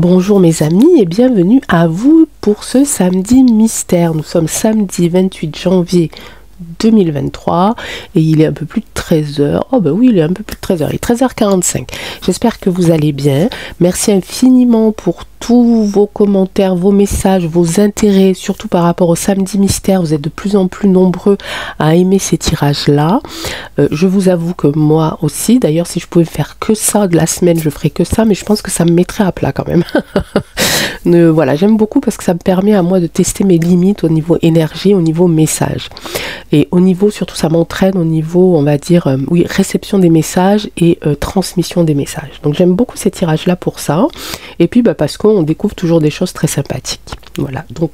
Bonjour mes amis et bienvenue à vous pour ce samedi mystère. Nous sommes samedi 28 janvier 2023 et il est un peu plus de 13h. Oh ben oui, il est un peu plus de 13h, il est 13h45. J'espère que vous allez bien. Merci infiniment pour tous vos commentaires, vos messages, vos intérêts, surtout par rapport au samedi mystère. Vous êtes de plus en plus nombreux à aimer ces tirages-là. Je vous avoue que moi aussi, d'ailleurs, si je pouvais faire que ça de la semaine, je ferais que ça, mais je pense que ça me mettrait à plat quand même. Voilà, j'aime beaucoup parce que ça me permet à moi de tester mes limites au niveau énergie, au niveau message. Et au niveau, surtout, ça m'entraîne au niveau, on va dire, oui, réception des messages et transmission des messages. Donc j'aime beaucoup ces tirages-là pour ça. Et puis, parce qu'on découvre toujours des choses très sympathiques. Voilà, donc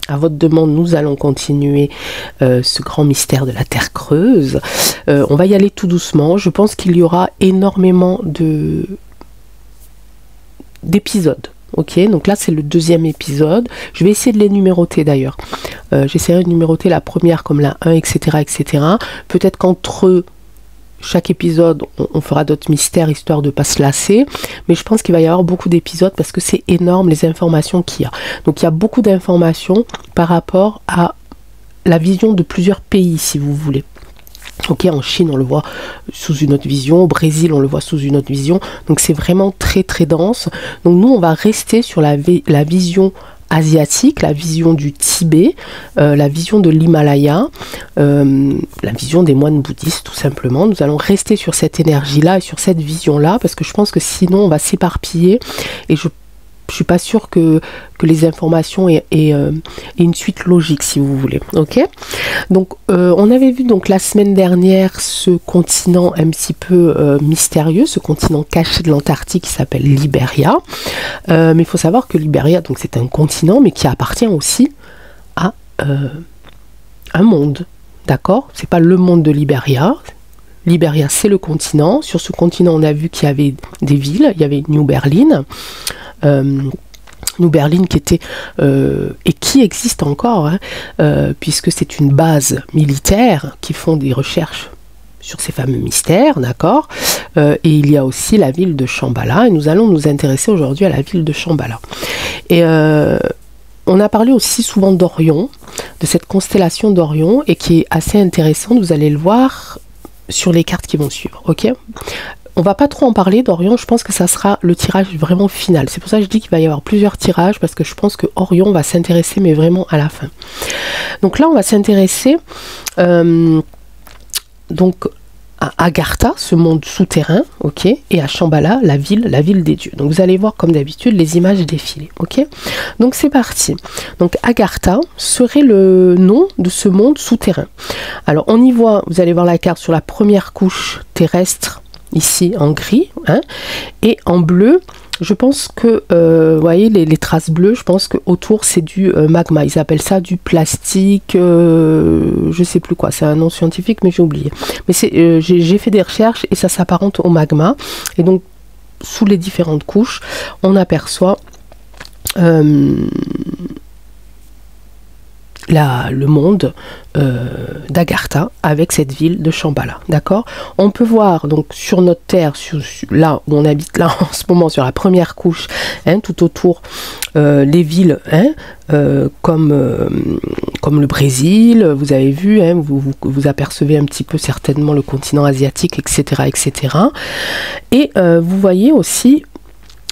à votre demande, nous allons continuer ce grand mystère de la Terre creuse. On va y aller tout doucement. Je pense qu'il y aura énormément d'épisodes. Ok, donc là c'est le deuxième épisode. Je vais essayer de les numéroter d'ailleurs. J'essaierai de numéroter la première comme la 1, etc. etc. Peut-être qu'entre chaque épisode, on fera d'autres mystères histoire de ne pas se lasser. Mais je pense qu'il va y avoir beaucoup d'épisodes parce que c'est énorme les informations qu'il y a. Donc il y a beaucoup d'informations par rapport à la vision de plusieurs pays, si vous voulez. Ok, en Chine, on le voit sous une autre vision. Au Brésil, on le voit sous une autre vision. Donc, c'est vraiment très, très dense. Donc, nous, on va rester sur la vision asiatique, la vision du Tibet, la vision de l'Himalaya, la vision des moines bouddhistes, tout simplement. Nous allons rester sur cette énergie-là et sur cette vision-là, parce que je pense que sinon, on va s'éparpiller. Et je suis pas sûre que les informations aient une suite logique, si vous voulez. Ok, donc on avait vu donc la semaine dernière ce continent un petit peu mystérieux, ce continent caché de l'Antarctique qui s'appelle Liberia. Mais il faut savoir que Liberia, donc c'est un continent, mais qui appartient aussi à un monde. D'accord, c'est pas le monde de Liberia. Liberia, c'est le continent. Sur ce continent, on a vu qu'il y avait des villes. Il y avait New Berlin. New Berlin qui était et qui existe encore, hein, puisque c'est une base militaire qui font des recherches sur ces fameux mystères, d'accord. Et il y a aussi la ville de Shambhala, et nous allons nous intéresser aujourd'hui à la ville de Shambhala. Et on a parlé aussi souvent d'Orion, de cette constellation d'Orion, et qui est assez intéressante, vous allez le voir sur les cartes qui vont suivre, ok. On va pas trop en parler d'Orion, je pense que ça sera le tirage vraiment final. C'est pour ça que je dis qu'il va y avoir plusieurs tirages, parce que je pense que Orion va s'intéresser, mais vraiment à la fin. Donc là, on va s'intéresser donc à Agartha, ce monde souterrain, ok, et à Shambhala, la ville des dieux. Donc vous allez voir comme d'habitude les images défiler, ok. Donc c'est parti. Donc Agartha serait le nom de ce monde souterrain. Alors on y voit, vous allez voir la carte sur la première couche terrestre, ici en gris, hein, et en bleu, je pense que, vous voyez les traces bleues, je pense qu'autour c'est du magma, ils appellent ça du plastique, je sais plus quoi, c'est un nom scientifique mais j'ai oublié. Mais j'ai fait des recherches et ça s'apparente au magma, et donc sous les différentes couches, on aperçoit le monde d'Agartha avec cette ville de Shambhala, d'accord. On peut voir donc sur notre terre, là où on habite là en ce moment, sur la première couche, hein, tout autour les villes, hein, comme le Brésil, vous avez vu, hein, vous apercevez un petit peu certainement le continent asiatique, etc. etc. Et vous voyez aussi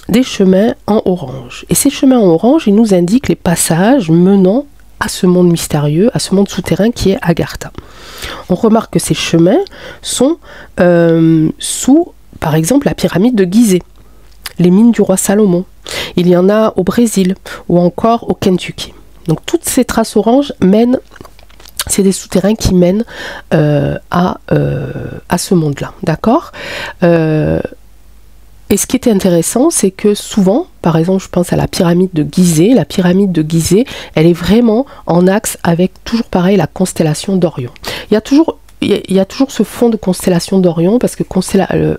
des chemins en orange, et ces chemins en orange, ils nous indiquent les passages menant à ce monde mystérieux, à ce monde souterrain qui est Agartha. On remarque que ces chemins sont sous, par exemple, la pyramide de Gizeh, les mines du roi Salomon. Il y en a au Brésil ou encore au Kentucky. Donc toutes ces traces oranges mènent, c'est des souterrains qui mènent à ce monde-là, d'accord. Et ce qui était intéressant, c'est que souvent, par exemple, je pense à la pyramide de Gizeh. La pyramide de Gizeh, elle est vraiment en axe avec, toujours pareil, la constellation d'Orion. Il y a toujours ce fond de constellation d'Orion, parce que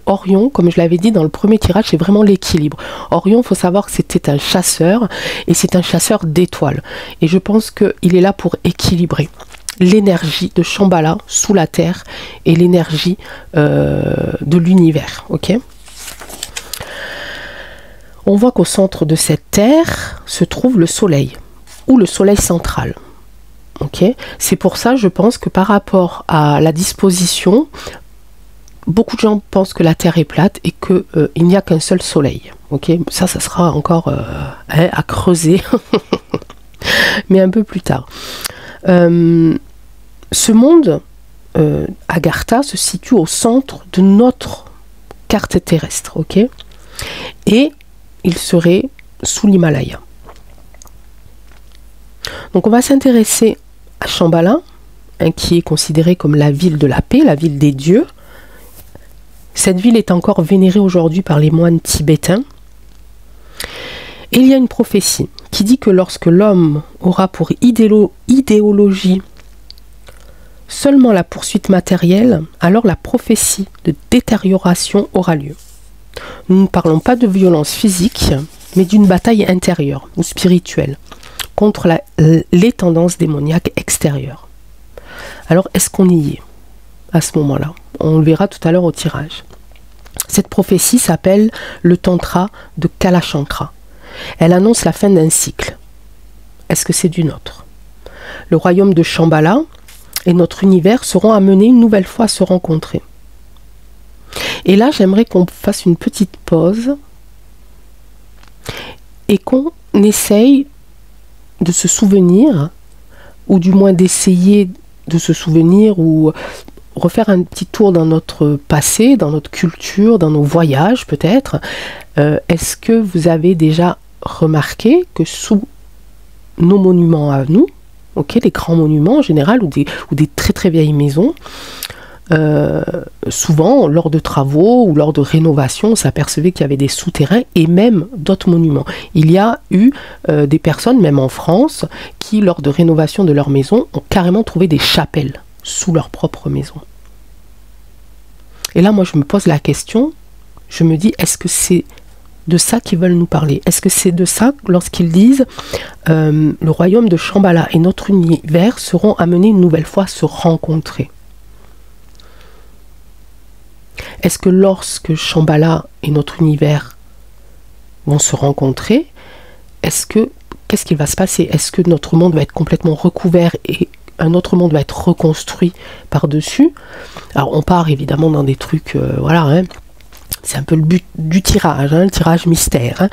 Orion, comme je l'avais dit dans le premier tirage, c'est vraiment l'équilibre. Orion, il faut savoir que c'était un chasseur, et c'est un chasseur d'étoiles. Et je pense qu'il est là pour équilibrer l'énergie de Shambhala sous la terre et l'énergie de l'univers, ok. On voit qu'au centre de cette terre se trouve le soleil, ou le soleil central. Okay, c'est pour ça, je pense que par rapport à la disposition, beaucoup de gens pensent que la Terre est plate et qu'il n'y a qu'un seul soleil. Okay, ça sera encore à creuser, mais un peu plus tard. Ce monde, Agartha, se situe au centre de notre carte terrestre. Okay, et il serait sous l'Himalaya. Donc on va s'intéresser à Shambhala, qui est considérée comme la ville de la paix, la ville des dieux. Cette ville est encore vénérée aujourd'hui par les moines tibétains. Et il y a une prophétie qui dit que lorsque l'homme aura pour idéologie seulement la poursuite matérielle, alors la prophétie de détérioration aura lieu. Nous ne parlons pas de violence physique, mais d'une bataille intérieure ou spirituelle contre les tendances démoniaques extérieures. Alors, est-ce qu'on y est à ce moment-là? On le verra tout à l'heure au tirage. Cette prophétie s'appelle le Tantra de Kalachankra. Elle annonce la fin d'un cycle. Est-ce que c'est du nôtre? Le royaume de Shambhala et notre univers seront amenés une nouvelle fois à se rencontrer. Et là, j'aimerais qu'on fasse une petite pause et qu'on essaye de se souvenir, ou du moins d'essayer de se souvenir, ou refaire un petit tour dans notre passé, dans notre culture, dans nos voyages peut-être. Est-ce que vous avez déjà remarqué que sous nos monuments à nous, okay, les grands monuments en général, ou des très très vieilles maisons, souvent lors de travaux ou lors de rénovations, on s'apercevait qu'il y avait des souterrains et même d'autres monuments. Il y a eu des personnes, même en France, qui lors de rénovation de leur maison ont carrément trouvé des chapelles sous leur propre maison. Et là, moi, je me pose la question, je me dis, est-ce que c'est de ça qu'ils veulent nous parler? Est-ce que c'est de ça lorsqu'ils disent le royaume de Shambhala et notre univers seront amenés une nouvelle fois à se rencontrer? Est-ce que lorsque Shambhala et notre univers vont se rencontrer, qu'est-ce qu'il va se passer? Est-ce que notre monde va être complètement recouvert et un autre monde va être reconstruit par-dessus? Alors on part évidemment dans des trucs, voilà, hein, c'est un peu le but du tirage, hein, le tirage mystère.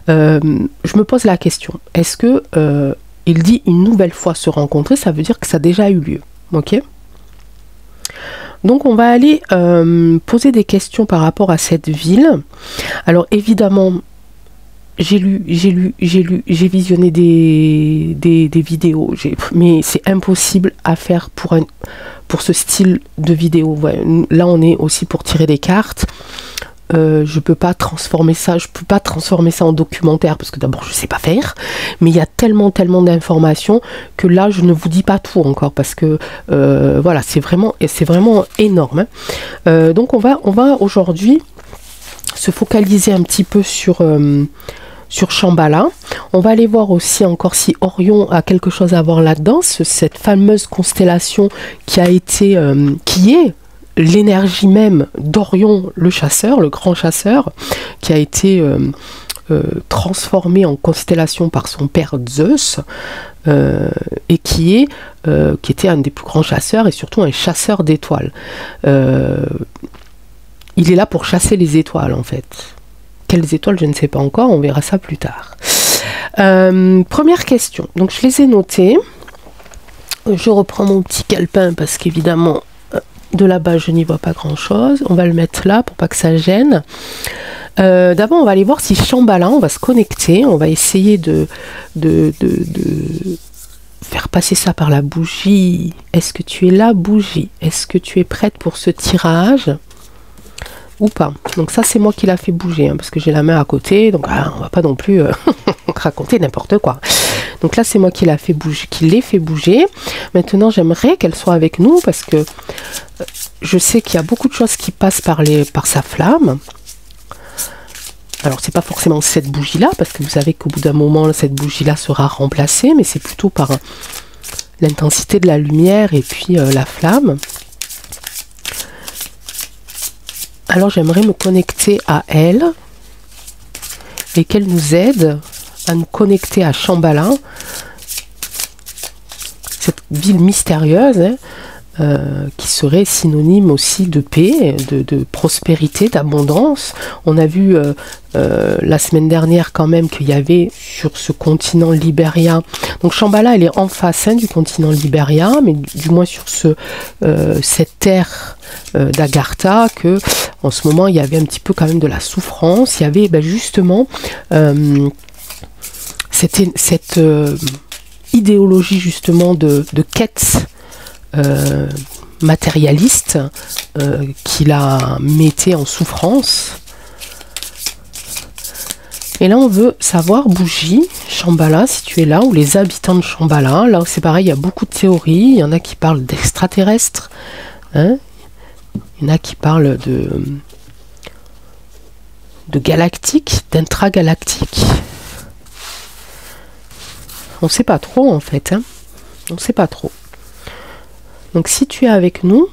Hein. Je me pose la question, est-ce que il dit une nouvelle fois se rencontrer, ça veut dire que ça a déjà eu lieu, ok? Donc on va aller poser des questions par rapport à cette ville. Alors évidemment, j'ai visionné des vidéos, mais c'est impossible à faire pour ce style de vidéo. Ouais, là on est aussi pour tirer des cartes. Je peux pas transformer ça en documentaire parce que d'abord je sais pas faire, mais il y a tellement d'informations que là je ne vous dis pas tout encore parce que voilà, c'est vraiment énorme, hein. Donc on va aujourd'hui se focaliser un petit peu sur Shambhala. On va aller voir aussi encore si Orion a quelque chose à voir là-dedans, cette fameuse constellation qui est l'énergie même d'Orion le chasseur, le grand chasseur, qui a été transformé en constellation par son père Zeus, et qui était un des plus grands chasseurs et surtout un chasseur d'étoiles. Il est là pour chasser les étoiles en fait. Quelles étoiles, je ne sais pas encore, on verra ça plus tard. Première question, donc je les ai notées. Je reprends mon petit calepin parce qu'évidemment de là-bas je n'y vois pas grand chose. On va le mettre là pour pas que ça gêne. D'abord on va aller voir si Shambhala, on va se connecter, on va essayer de faire passer ça par la bougie. Est-ce que tu es là, bougie? Est-ce que tu es prête pour ce tirage ou pas? Donc ça c'est moi qui l'a fait bouger, hein, parce que j'ai la main à côté, donc on va pas non plus raconter n'importe quoi. Donc là c'est moi qui l'ai fait bouger. Maintenant j'aimerais qu'elle soit avec nous parce que je sais qu'il y a beaucoup de choses qui passent par sa flamme. Alors c'est pas forcément cette bougie là, parce que vous savez qu'au bout d'un moment cette bougie là sera remplacée, mais c'est plutôt par l'intensité de la lumière et puis la flamme. Alors j'aimerais me connecter à elle et qu'elle nous aide à nous connecter à Shambhala, cette ville mystérieuse, hein, qui serait synonyme aussi de paix, de prospérité, d'abondance. On a vu la semaine dernière quand même qu'il y avait sur ce continent Libéria, donc Shambhala elle est en face, hein, du continent Libéria, mais du moins sur cette terre d'Agartha, que en ce moment il y avait un petit peu quand même de la souffrance. Il y avait justement cette idéologie justement de quête matérialiste qui la mettait en souffrance. Et là on veut savoir, Bougie, Shambhala, si tu es là, ou les habitants de Shambhala. Là c'est pareil, il y a beaucoup de théories. Il y en a qui parlent d'extraterrestres, hein, il y en a qui parlent de galactiques, d'intragalactiques. On ne sait pas trop en fait, hein. On ne sait pas trop. Donc si tu es avec nous,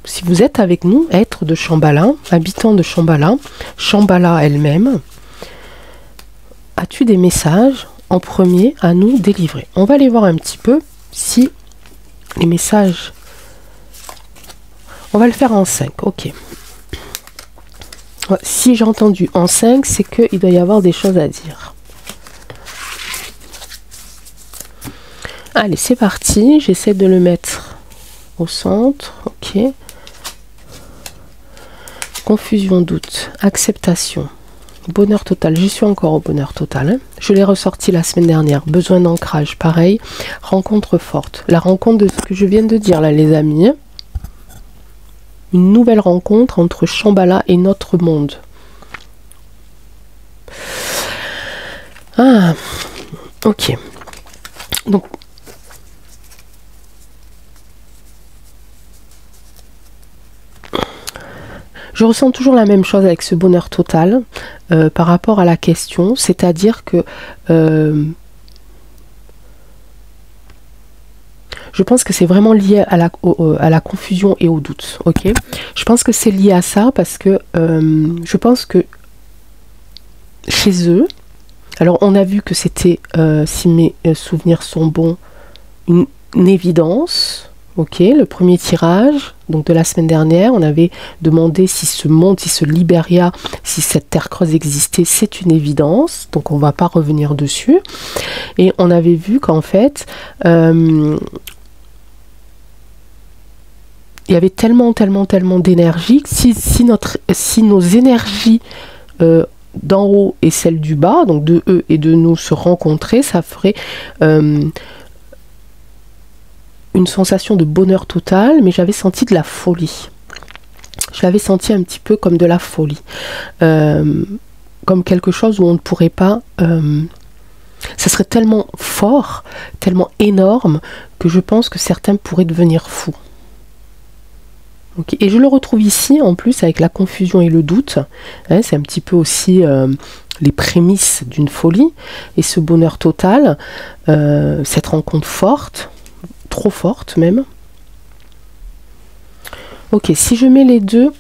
si vous êtes avec nous, être de Shambhala, habitant de Shambhala, Shambhala elle-même, as-tu des messages en premier à nous délivrer? On va aller voir un petit peu si les messages... On va le faire en 5, ok. Si j'ai entendu en 5, c'est qu'il doit y avoir des choses à dire. Allez, c'est parti. J'essaie de le mettre au centre. Ok. Confusion, doute, acceptation, bonheur total. J'y suis encore au bonheur total, hein. Je l'ai ressorti la semaine dernière. Besoin d'ancrage, pareil. Rencontre forte. La rencontre de ce que je viens de dire là, les amis. Une nouvelle rencontre entre Shambhala et notre monde. Ah, ok. Donc, je ressens toujours la même chose avec ce bonheur total par rapport à la question, c'est-à-dire que je pense que c'est vraiment lié à la confusion et au doute, ok? Je pense que c'est lié à ça parce que je pense que chez eux, alors on a vu que c'était, si mes souvenirs sont bons, une évidence. Ok, le premier tirage, donc de la semaine dernière, on avait demandé si ce monde, si ce Libéria, si cette terre creuse existait, c'est une évidence, donc on ne va pas revenir dessus. Et on avait vu qu'en fait, il y avait tellement d'énergie que si nos énergies d'en haut et celles du bas, donc de eux et de nous se rencontrer, ça ferait... une sensation de bonheur total, mais j'avais senti de la folie. Je l'avais senti un petit peu comme de la folie. Comme quelque chose où on ne pourrait pas... ça serait tellement fort, tellement énorme, que je pense que certains pourraient devenir fous. Okay. Et je le retrouve ici, en plus, avec la confusion et le doute. Hein, c'est un petit peu aussi... les prémices d'une folie. Et ce bonheur total, cette rencontre forte, trop forte même. Ok, si je mets les deux,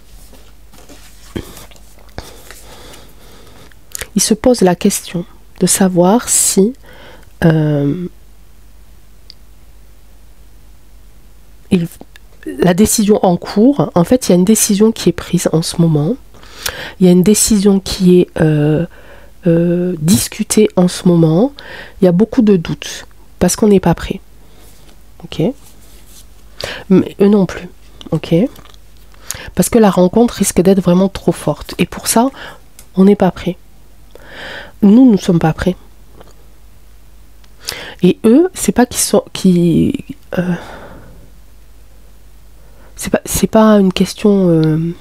il se pose la question de savoir si la décision en cours, en fait il y a une décision qui est prise en ce moment, il y a une décision qui est discutée en ce moment, il y a beaucoup de doutes parce qu'on n'est pas prêt. Ok, mais eux non plus, ok, parce que la rencontre risque d'être vraiment trop forte, et pour ça, on n'est pas prêt. Nous ne sommes pas prêts. Et eux, c'est pas qu'ils sont, c'est pas une question.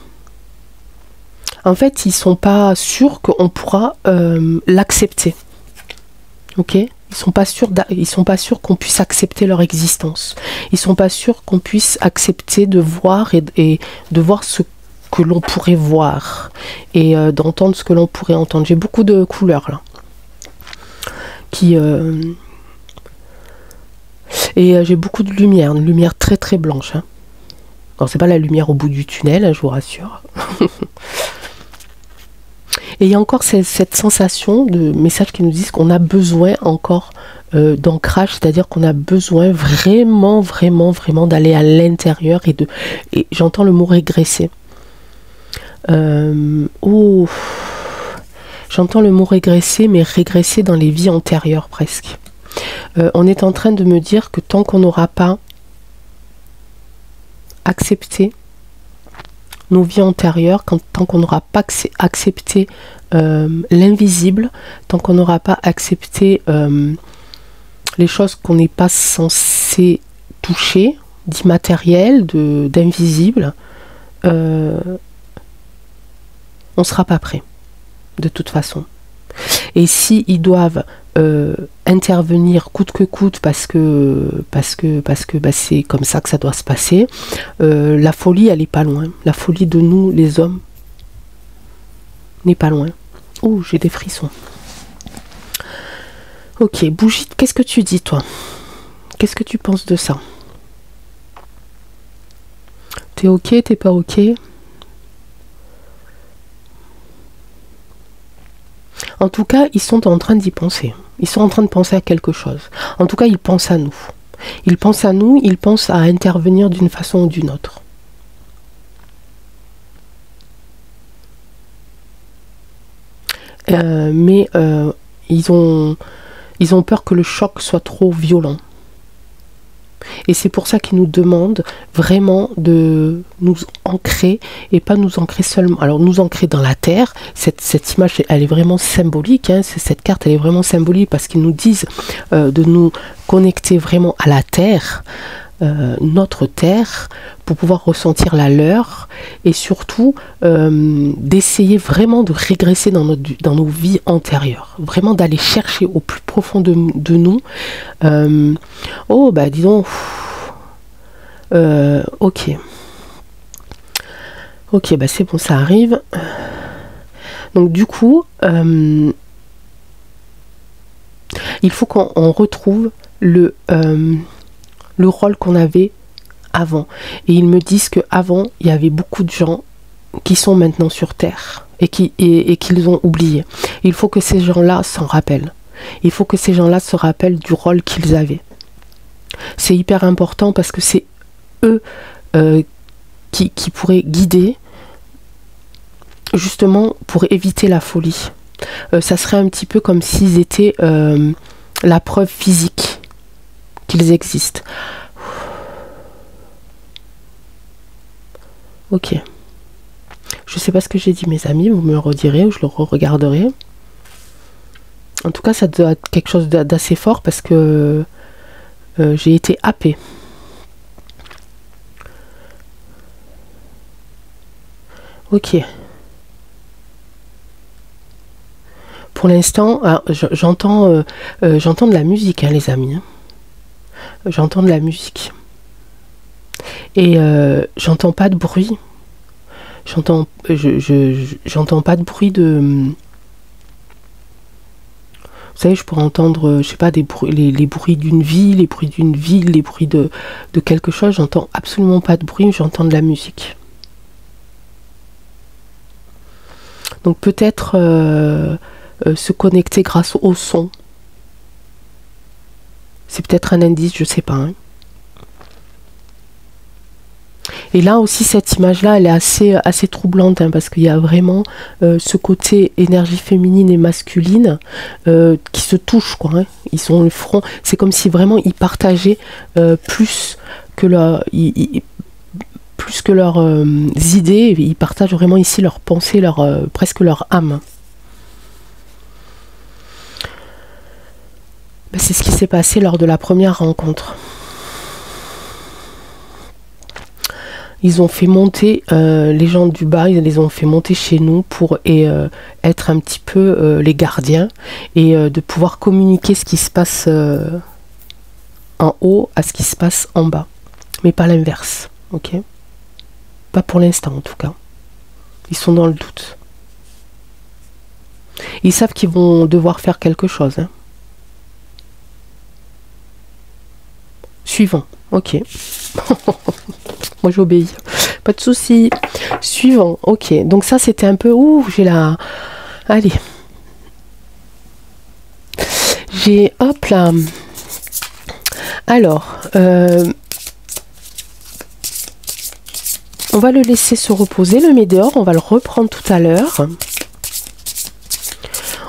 En fait, ils sont pas sûrs qu'on pourra l'accepter. Ok. Ils sont pas sûrs qu'on puisse accepter leur existence. Ils sont pas sûrs qu'on puisse accepter de voir et de voir ce que l'on pourrait voir et d'entendre ce que l'on pourrait entendre. J'ai beaucoup de couleurs là. Et j'ai beaucoup de lumière, une lumière très blanche. Hein. Alors c'est pas la lumière au bout du tunnel, hein, je vous rassure. Et il y a encore cette sensation de messages qui nous disent qu'on a besoin encore d'ancrage, c'est-à-dire qu'on a besoin vraiment, vraiment, vraiment d'aller à l'intérieur et j'entends le mot régresser. Oh, j'entends le mot régresser, mais régresser dans les vies antérieures presque. On est en train de me dire que tant qu'on n'aura pas accepté nos vies antérieures, tant qu'on n'aura pas accepté l'invisible, tant qu'on n'aura pas accepté les choses qu'on n'est pas censé toucher, d'immatériel, d'invisible, on ne sera pas prêt, de toute façon. Et si ils doivent intervenir coûte que coûte parce que bah, c'est comme ça que ça doit se passer, la folie elle est pas loin. La folie de nous les hommes n'est pas loin. Oh, j'ai des frissons. Ok, Bougie, qu'est-ce que tu dis toi? Qu'est-ce que tu penses de ça? T'es ok, t'es pas ok? En tout cas, ils sont en train d'y penser. Ils sont en train de penser à quelque chose. En tout cas, ils pensent à nous. Ils pensent à nous, ils pensent à intervenir d'une façon ou d'une autre. Mais ils ont peur que le choc soit trop violent. Et c'est pour ça qu'ils nous demandent vraiment de nous ancrer, et pas nous ancrer seulement, alors nous ancrer dans la terre. Cette image elle est vraiment symbolique, hein, cette carte elle est vraiment symbolique parce qu'ils nous disent de nous connecter vraiment à la terre, notre terre, pour pouvoir ressentir la leur, et surtout d'essayer vraiment de régresser dans nos vies antérieures, vraiment d'aller chercher au plus profond de nous. Oh bah disons, ok, bah c'est bon, ça arrive. Donc du coup il faut qu'on retrouve le rôle qu'on avait avant. Et ils me disent qu'avant, il y avait beaucoup de gens qui sont maintenant sur Terre et qu'ils ont oublié. Il faut que ces gens-là s'en rappellent. Il faut que ces gens-là se rappellent du rôle qu'ils avaient. C'est hyper important parce que c'est eux qui pourraient guider justement pour éviter la folie. Ça serait un petit peu comme s'ils étaient la preuve physique qu'ils existent. Ok. Je sais pas ce que j'ai dit, mes amis, vous me le redirez ou je le re-regarderai. En tout cas, ça doit être quelque chose d'assez fort parce que j'ai été happée. Ok. Pour l'instant, j'entends de la musique, hein, les amis. Hein. J'entends de la musique. Et j'entends pas de bruit. J'entends pas de bruit de... Vous savez, je pourrais entendre, je sais pas, des bruits, les bruits d'une ville, les bruits d'une ville, les bruits de quelque chose. J'entends absolument pas de bruit, j'entends de la musique. Donc peut-être se connecter grâce au son. C'est peut-être un indice, je sais pas. Hein. Et là aussi, cette image-là, elle est assez troublante, hein, parce qu'il y a vraiment ce côté énergie féminine et masculine qui se touchent, quoi. Hein. Ils ont le front. C'est comme si vraiment ils partageaient plus que leurs idées. Ils partagent vraiment ici leurs pensées, presque leur âme. Ben, c'est ce qui s'est passé lors de la première rencontre. Ils ont fait monter les gens du bas, ils les ont fait monter chez nous pour être un petit peu les gardiens et de pouvoir communiquer ce qui se passe en haut à ce qui se passe en bas. Mais pas l'inverse, ok? Pas pour l'instant en tout cas. Ils sont dans le doute. Ils savent qu'ils vont devoir faire quelque chose. Hein. Suivant, ok. Moi j'obéis, pas de souci. Suivant, ok. Donc ça c'était un peu, ouh, j'ai un Allez. J'ai, hop là. Alors, on va le laisser se reposer, le météore, on va le reprendre tout à l'heure.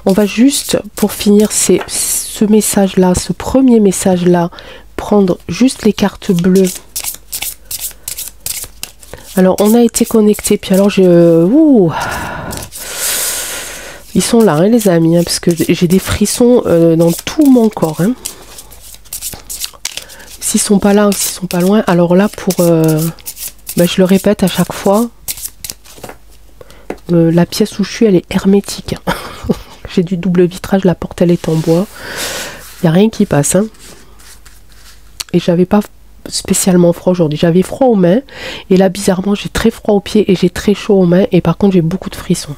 On va juste, pour finir ce message-là, ce premier message-là, prendre juste les cartes bleues. Alors, on a été connecté, puis alors ils sont là, hein, les amis, hein, parce que j'ai des frissons dans tout mon corps. Hein. S'ils sont pas là ou s'ils sont pas loin, alors là, je le répète à chaque fois, la pièce où je suis, elle est hermétique. J'ai du double vitrage, la porte, elle est en bois. Il n'y a rien qui passe. Hein. Et j'avais pas spécialement froid aujourd'hui. J'avais froid aux mains. Et là, bizarrement, j'ai très froid aux pieds et j'ai très chaud aux mains. Et par contre, j'ai beaucoup de frissons.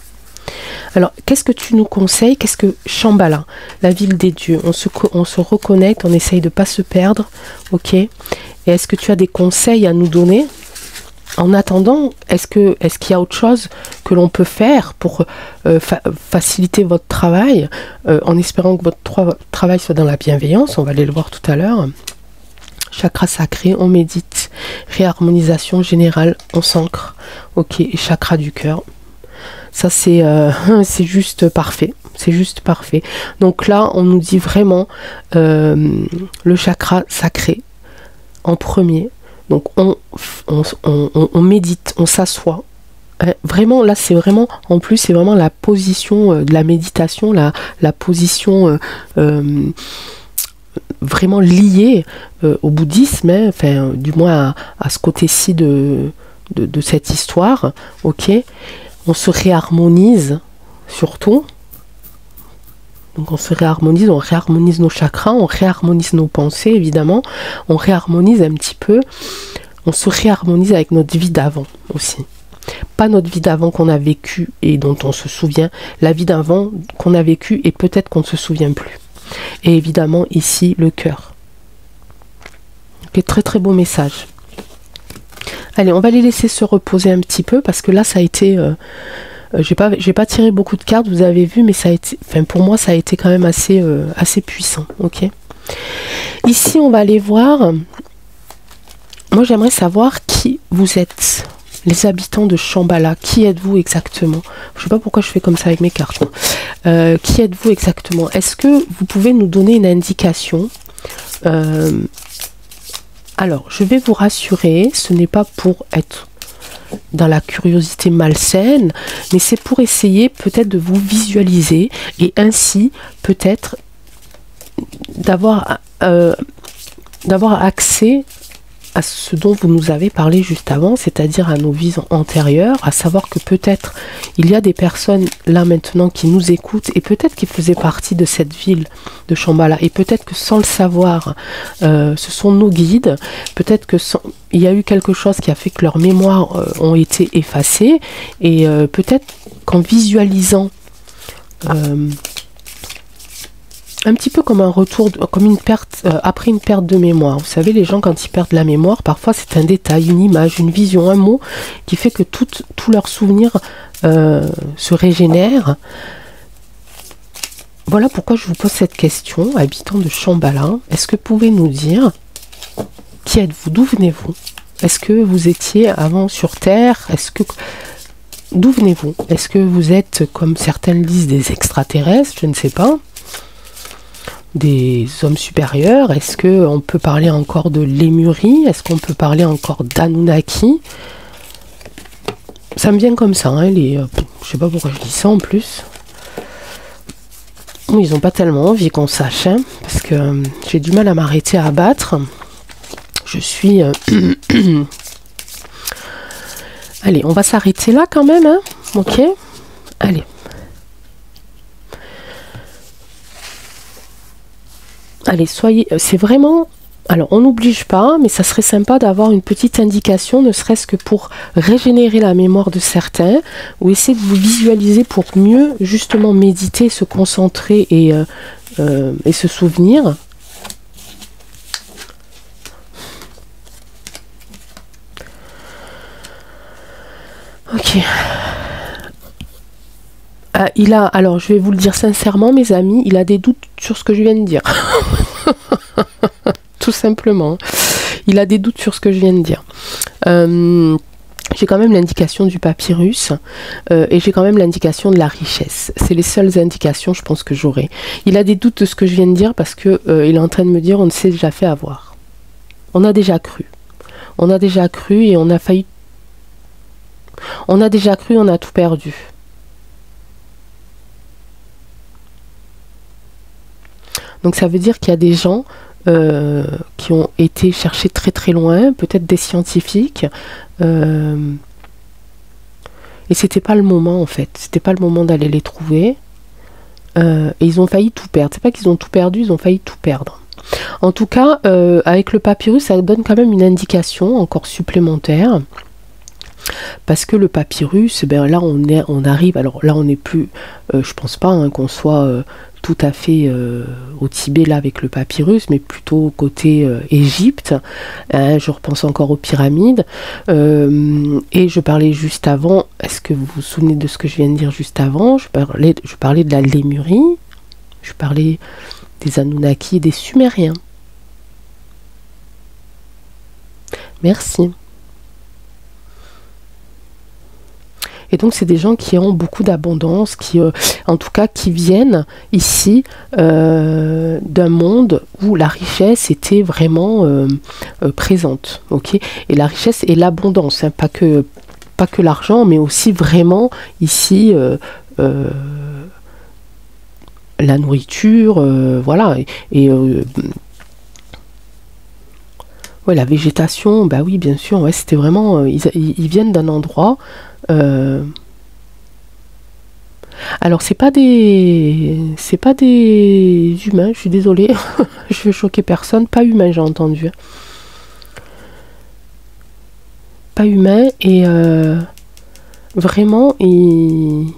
Alors, qu'est-ce que tu nous conseilles? Qu'est-ce que Shambhala, la ville des dieux, on se reconnecte, on essaye de ne pas se perdre, ok? Et est-ce que tu as des conseils à nous donner? En attendant, est-ce qu'il y a autre chose que l'on peut faire pour faciliter votre travail, en espérant que votre travail soit dans la bienveillance? On va aller le voir tout à l'heure. Chakra sacré, on médite. Réharmonisation générale, on s'ancre. Ok, et chakra du cœur. Ça, c'est juste parfait. C'est juste parfait. Donc là, on nous dit vraiment le chakra sacré en premier. Donc, on médite, on s'assoit. Hein, vraiment, là, c'est vraiment, en plus, c'est vraiment la position de la méditation, la position vraiment liée au bouddhisme, hein, enfin, du moins à ce côté-ci de cette histoire. Ok, on se réharmonise, surtout. Donc on se réharmonise, on réharmonise nos chakras, on réharmonise nos pensées, évidemment. On réharmonise un petit peu. On se réharmonise avec notre vie d'avant aussi. Pas notre vie d'avant qu'on a vécue et dont on se souvient. La vie d'avant qu'on a vécue et peut-être qu'on ne se souvient plus. Et évidemment, ici, le cœur. Okay, très très beau message. Allez, on va les laisser se reposer un petit peu parce que là, ça a été... j'ai pas tiré beaucoup de cartes, vous avez vu, mais ça a été, enfin pour moi ça a été quand même assez puissant. Ok. Ici on va aller voir. Moi j'aimerais savoir qui vous êtes, les habitants de Shambhala. Qui êtes-vous exactement? Je sais pas pourquoi je fais comme ça avec mes cartes. Qui êtes-vous exactement? Est-ce que vous pouvez nous donner une indication? Alors je vais vous rassurer, ce n'est pas pour être dans la curiosité malsaine, mais c'est pour essayer peut-être de vous visualiser et ainsi peut-être d'avoir accès à ce dont vous nous avez parlé juste avant, c'est-à-dire à nos vies antérieures, à savoir que peut-être il y a des personnes là maintenant qui nous écoutent et peut-être qui faisaient partie de cette ville de Shambhala et peut-être que sans le savoir, ce sont nos guides, peut-être que il y a eu quelque chose qui a fait que leurs mémoires ont été effacées et peut-être qu'en visualisant un petit peu comme un retour, comme une perte, après une perte de mémoire. Vous savez, les gens, quand ils perdent la mémoire, parfois c'est un détail, une image, une vision, un mot, qui fait que tous leurs souvenirs se régénèrent. Voilà pourquoi je vous pose cette question, habitants de Shambhala. Est-ce que vous pouvez nous dire qui êtes-vous? D'où venez-vous? Est-ce que vous étiez avant sur Terre? D'où venez-vous? Est-ce que vous êtes, comme certaines disent, des extraterrestres? Je ne sais pas. Des hommes supérieurs? Est-ce qu'on peut parler encore de Lémurie? Est-ce qu'on peut parler encore d'Anunnaki? Ça me vient comme ça, hein, je sais pas pourquoi je dis ça en plus. Ils n'ont pas tellement envie qu'on sache, hein, parce que j'ai du mal à m'arrêter à abattre. Je suis... Allez, on va s'arrêter là quand même, hein, ok? Allez. Allez, c'est vraiment... Alors, on n'oblige pas, mais ça serait sympa d'avoir une petite indication, ne serait-ce que pour régénérer la mémoire de certains, ou essayer de vous visualiser pour mieux, justement, méditer, se concentrer et se souvenir. Ok. alors je vais vous le dire sincèrement, mes amis, il a des doutes sur ce que je viens de dire. Tout simplement. Il a des doutes sur ce que je viens de dire. J'ai quand même l'indication du papyrus et j'ai quand même l'indication de la richesse. C'est les seules indications, je pense, que j'aurai. Il a des doutes de ce que je viens de dire parce que il est en train de me dire on s'est déjà fait avoir. On a déjà cru. On a déjà cru et on a failli. On a déjà cru, on a tout perdu. Donc ça veut dire qu'il y a des gens qui ont été cherchés très très loin, peut-être des scientifiques, et c'était pas le moment en fait, c'était pas le moment d'aller les trouver, et ils ont failli tout perdre. C'est pas qu'ils ont tout perdu, ils ont failli tout perdre. En tout cas, avec le papyrus, ça donne quand même une indication encore supplémentaire. Parce que le papyrus, ben là on arrive, alors là on n'est plus, je pense pas hein, qu'on soit tout à fait au Tibet là avec le papyrus, mais plutôt côté Égypte, hein, je repense encore aux pyramides, et je parlais juste avant, est-ce que vous vous souvenez de ce que je viens de dire juste avant? Je parlais de la Lémurie, je parlais des Anunnaki et des Sumériens. Merci. Et donc c'est des gens qui ont beaucoup d'abondance, qui, en tout cas, qui viennent ici d'un monde où la richesse était vraiment présente, ok. Et la richesse et l'abondance, hein, pas que l'argent, mais aussi vraiment ici la nourriture, voilà, et ouais, la végétation, bah oui, bien sûr, ouais, c'était vraiment, ils viennent d'un endroit. Alors c'est pas des humains, je suis désolée, je veux choquer personne, pas humain j'ai entendu, pas humain, et vraiment il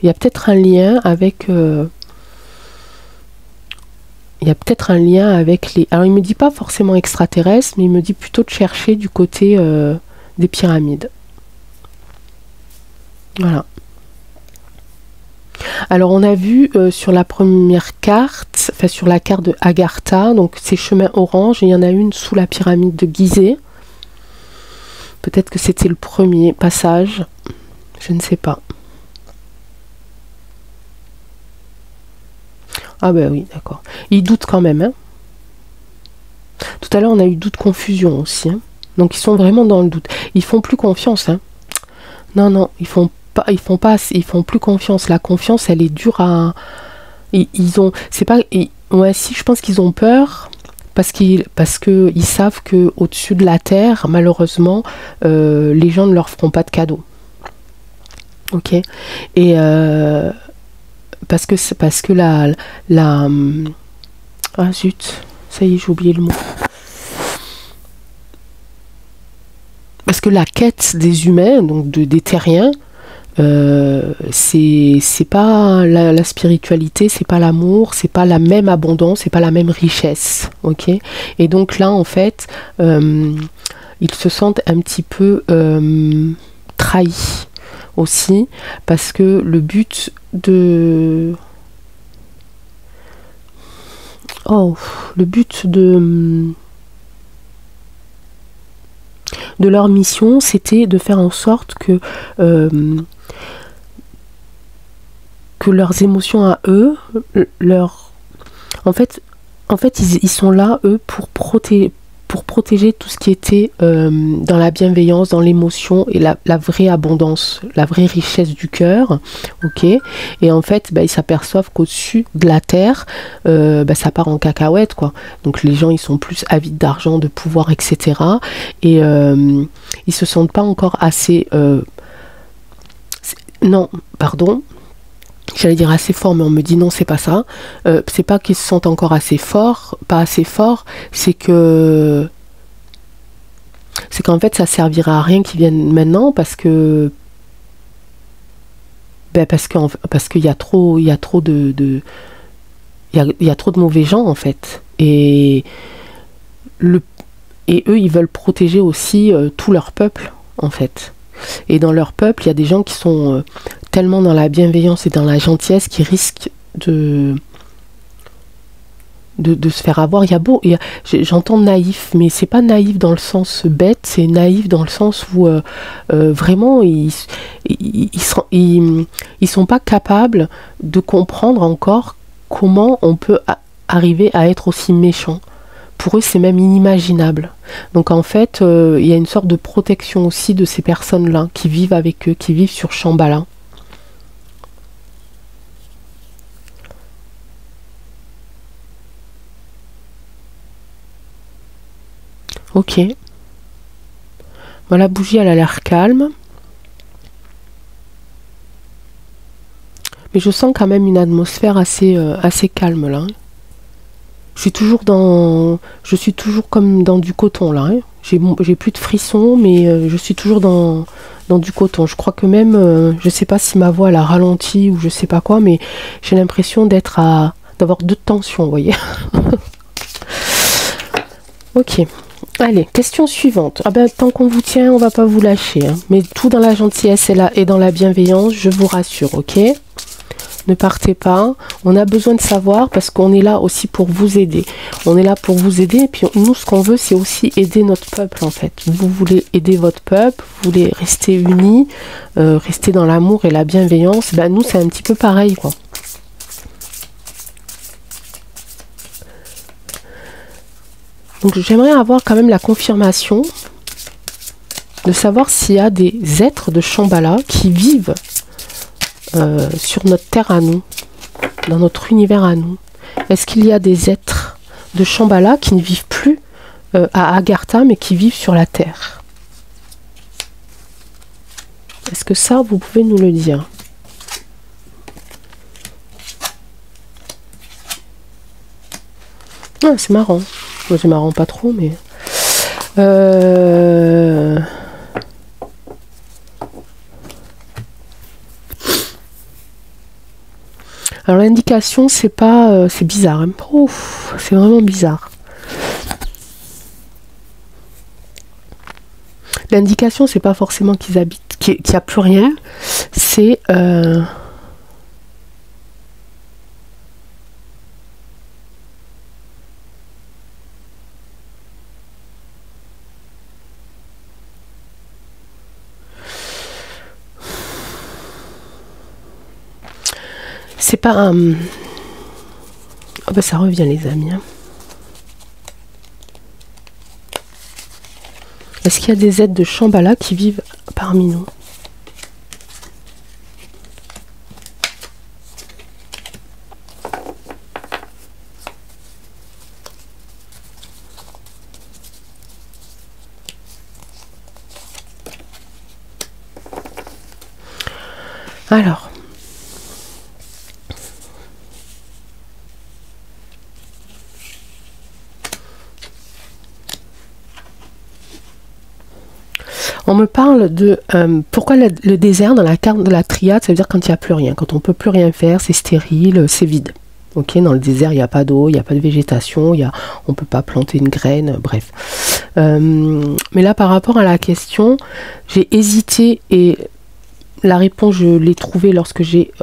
y a peut-être un lien avec les, alors il me dit pas forcément extraterrestre, mais il me dit plutôt de chercher du côté des pyramides. Voilà. Alors on a vu sur la première carte, enfin sur la carte de Agartha, donc ces chemins orange, et il y en a une sous la pyramide de Gizeh. Peut-être que c'était le premier passage, je ne sais pas. Ah ben oui, d'accord. Ils doutent quand même, hein. Tout à l'heure on a eu doute, confusion aussi, hein. Donc ils sont vraiment dans le doute. Ils font plus confiance, hein. Non, ils font plus confiance. La confiance, elle est dure à. Ils ont. C'est pas. Ouais, si, je pense qu'ils ont peur parce qu'ils savent que au-dessus de la terre, malheureusement, les gens ne leur feront pas de cadeaux. Ok. Et parce que ah zut, ça y est, j'ai oublié le mot. Parce que la quête des humains, donc des terriens, c'est pas la spiritualité, c'est pas l'amour, c'est pas la même abondance, c'est pas la même richesse, ok. Et donc là en fait ils se sentent un petit peu trahis aussi, parce que le but de leur mission, c'était de faire en sorte que leurs émotions à eux, en fait ils sont là, eux, pour protéger tout ce qui était dans la bienveillance, dans l'émotion et la vraie abondance, la vraie richesse du cœur, ok. Et en fait, ils s'aperçoivent qu'au-dessus de la terre, ça part en cacahuète, quoi. Donc les gens, ils sont plus avides d'argent, de pouvoir, etc. Et ils se sentent pas encore assez... non, pardon. J'allais dire assez fort, mais on me dit non, c'est pas ça. C'est pas qu'ils se sentent encore assez forts, pas assez forts, c'est qu'en fait ça servira à rien qu'ils viennent maintenant, parce qu'il y a trop de mauvais gens en fait, et eux ils veulent protéger aussi tout leur peuple en fait. Et dans leur peuple, il y a des gens qui sont tellement dans la bienveillance et dans la gentillesse qui risquent de se faire avoir. J'entends naïf, mais c'est pas naïf dans le sens bête, c'est naïf dans le sens où vraiment ils sont pas capables de comprendre encore comment on peut arriver à être aussi méchant. Pour eux, c'est même inimaginable. Donc en fait, il y a une sorte de protection aussi de ces personnes-là qui vivent avec eux, qui vivent sur Shambhala. Ok. Voilà, la bougie, elle a l'air calme. Mais je sens quand même une atmosphère assez calme là. Je suis toujours comme dans du coton là. J'ai plus de frissons, mais je suis toujours dans du coton. Je crois que même, je sais pas si ma voix elle a ralenti ou je sais pas quoi, mais j'ai l'impression d'avoir deux tensions, vous voyez. Ok. Allez, question suivante. Ah ben, tant qu'on vous tient, on va pas vous lâcher. Hein. Mais tout dans la gentillesse et dans la bienveillance, je vous rassure, ok? Ne partez pas. On a besoin de savoir parce qu'on est là aussi pour vous aider. On est là pour vous aider et puis nous, ce qu'on veut, c'est aussi aider notre peuple, en fait. Vous voulez aider votre peuple, vous voulez rester unis, rester dans l'amour et la bienveillance. Ben, nous, c'est un petit peu pareil, quoi. Donc j'aimerais avoir quand même la confirmation de savoir s'il y a des êtres de Shambhala qui vivent sur notre terre à nous, dans notre univers à nous. Est-ce qu'il y a des êtres de Shambhala qui ne vivent plus à Agartha mais qui vivent sur la terre? Est-ce que ça, vous pouvez nous le dire? Ah, c'est marrant. C'est marrant pas trop, mais... Alors l'indication, c'est pas... c'est bizarre. Hein. Ouf, c'est vraiment bizarre. L'indication, c'est pas forcément qu'ils habitent, qu'il n'y a plus rien. C'est... c'est pas un... Oh ben ça revient les amis. Hein. Est-ce qu'il y a des êtres de Shambhala qui vivent parmi nous? Alors... On me parle de pourquoi le désert dans la carte de la triade, ça veut dire quand il n'y a plus rien. Quand on ne peut plus rien faire, c'est stérile, c'est vide. Ok, dans le désert, il n'y a pas d'eau, il n'y a pas de végétation, on ne peut pas planter une graine, bref. Mais là, par rapport à la question, j'ai hésité et la réponse, je l'ai trouvée lorsque j'ai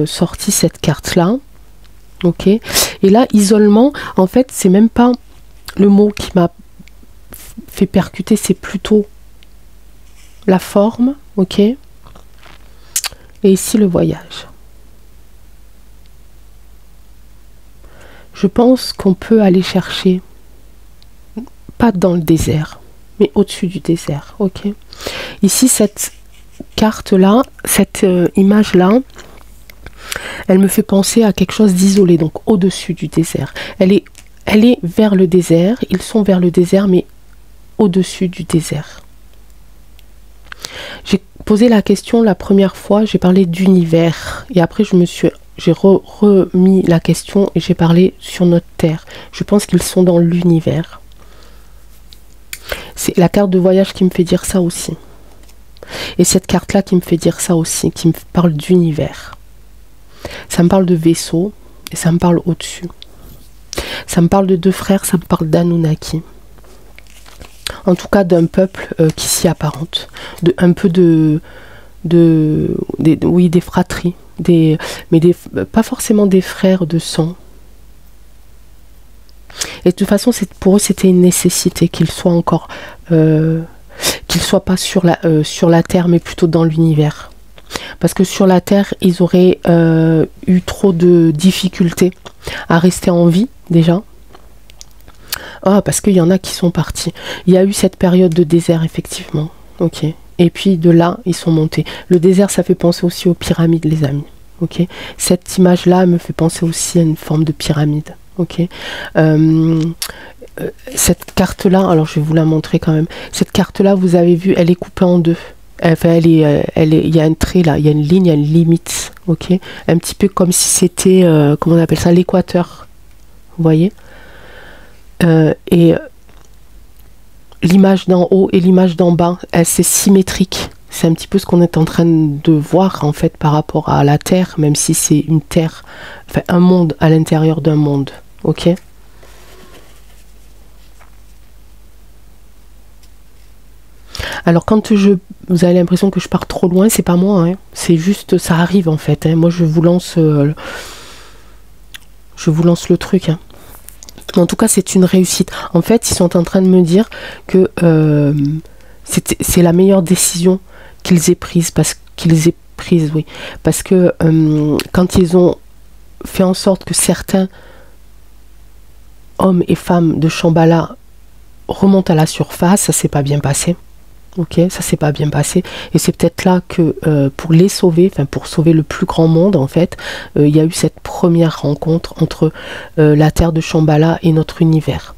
sorti cette carte-là. Ok. Et là, isolement, en fait, c'est même pas le mot qui m'a fait percuter, c'est plutôt la forme, ok, et ici le voyage. Je pense qu'on peut aller chercher, pas dans le désert, mais au-dessus du désert, ok. Ici, cette carte-là, cette image-là, elle me fait penser à quelque chose d'isolé, donc au-dessus du désert. Elle est vers le désert, ils sont vers le désert, mais au-dessus du désert. J'ai posé la question la première fois, j'ai parlé d'univers. Et après, j'ai remis la question et j'ai parlé sur notre Terre. Je pense qu'ils sont dans l'univers. C'est la carte de voyage qui me fait dire ça aussi. Et cette carte-là qui me fait dire ça aussi, qui me parle d'univers. Ça me parle de vaisseau et ça me parle au-dessus. Ça me parle de deux frères, ça me parle d'Anunnaki. en tout cas d'un peuple qui s'y apparente, un peu oui, des fratries, mais pas forcément des frères de sang. Et de toute façon, pour eux, c'était une nécessité qu'ils soient encore, qu'ils soient pas sur la Terre, mais plutôt dans l'univers. Parce que sur la Terre, ils auraient eu trop de difficultés à rester en vie, déjà. Ah, parce qu'il y en a qui sont partis. Il y a eu cette période de désert, effectivement. Ok. Et puis de là, ils sont montés. Le désert, ça fait penser aussi aux pyramides, les amis. Ok. Cette image-là me fait penser aussi à une forme de pyramide. Ok. Cette carte-là, alors je vais vous la montrer quand même. Cette carte-là, vous avez vu, elle est coupée en deux. Enfin, il y a un trait là, il y a une ligne, il y a une limite. Ok. Un petit peu comme si c'était, comment on appelle ça, l'équateur. Vous voyez. Et l'image d'en haut et l'image d'en bas, c'est symétrique. C'est un petit peu ce qu'on est en train de voir en fait par rapport à la Terre, même si c'est une Terre, enfin un monde à l'intérieur d'un monde. Ok. Alors quand vous avez l'impression que je pars trop loin, c'est pas moi, hein. C'est juste, ça arrive en fait. Hein. Moi je vous lance le truc. Hein. En tout cas, c'est une réussite. En fait, ils sont en train de me dire que c'est la meilleure décision qu'ils aient prise, oui. Parce que quand ils ont fait en sorte que certains hommes et femmes de Shambhala remontent à la surface, ça s'est pas bien passé. Ok, ça s'est pas bien passé. Et c'est peut-être là que pour les sauver, enfin pour sauver le plus grand monde en fait, il y a eu cette première rencontre entre la terre de Shambhala et notre univers.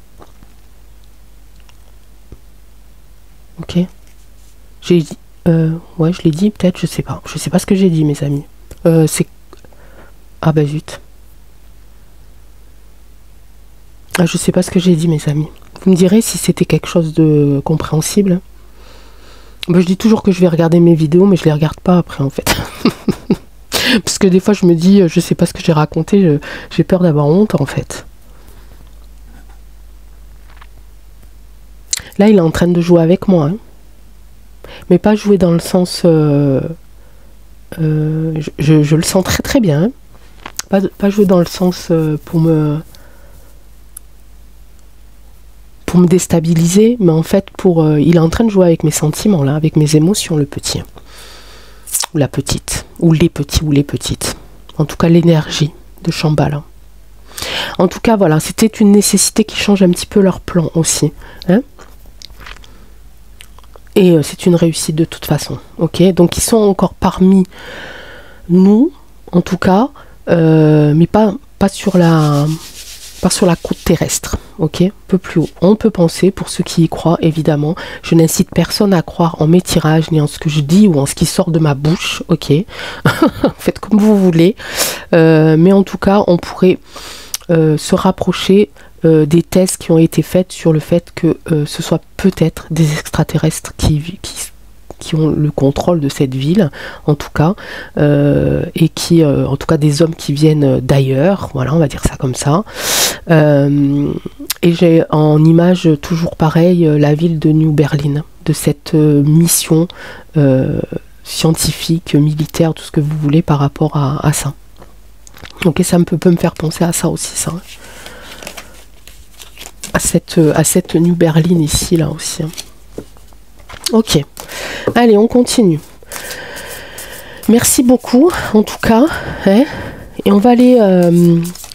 Ok. J'ai dit, ouais, je l'ai dit peut-être, je sais pas. Je sais pas ce que j'ai dit, mes amis. Ah bah zut. Ah, je sais pas ce que j'ai dit, mes amis. Vous me direz si c'était quelque chose de compréhensible. Ben, je dis toujours que je vais regarder mes vidéos, mais je les regarde pas après en fait. Parce que des fois je me dis, je sais pas ce que j'ai raconté, j'ai peur d'avoir honte en fait. Là il est en train de jouer avec moi. Hein. Mais pas jouer dans le sens... je le sens très très bien. Hein. Pas jouer dans le sens pour me déstabiliser, mais en fait il est en train de jouer avec mes sentiments là, avec mes émotions, le petit ou la petite, ou les petits ou les petites, en tout cas l'énergie de Shambhala. En tout cas voilà, c'était une nécessité qui change un petit peu leur plan aussi, hein. Et c'est une réussite de toute façon. Ok, donc ils sont encore parmi nous en tout cas, mais pas sur la côte terrestre, ok, un peu plus haut. On peut penser, pour ceux qui y croient, évidemment, je n'incite personne à croire en mes tirages, ni en ce que je dis, ou en ce qui sort de ma bouche, ok, faites comme vous voulez, mais en tout cas, on pourrait se rapprocher des thèses qui ont été faites sur le fait que ce soit peut-être des extraterrestres qui ont le contrôle de cette ville, en tout cas, et qui, en tout cas, des hommes qui viennent d'ailleurs, voilà, on va dire ça comme ça. Et j'ai en image toujours pareil la ville de New Berlin, de cette mission scientifique, militaire, tout ce que vous voulez par rapport à ça. Ok, ça peut me faire penser à ça aussi, ça. À cette New Berlin ici, là aussi. Ok. Allez, on continue. Merci beaucoup, en tout cas. Hein, et on va aller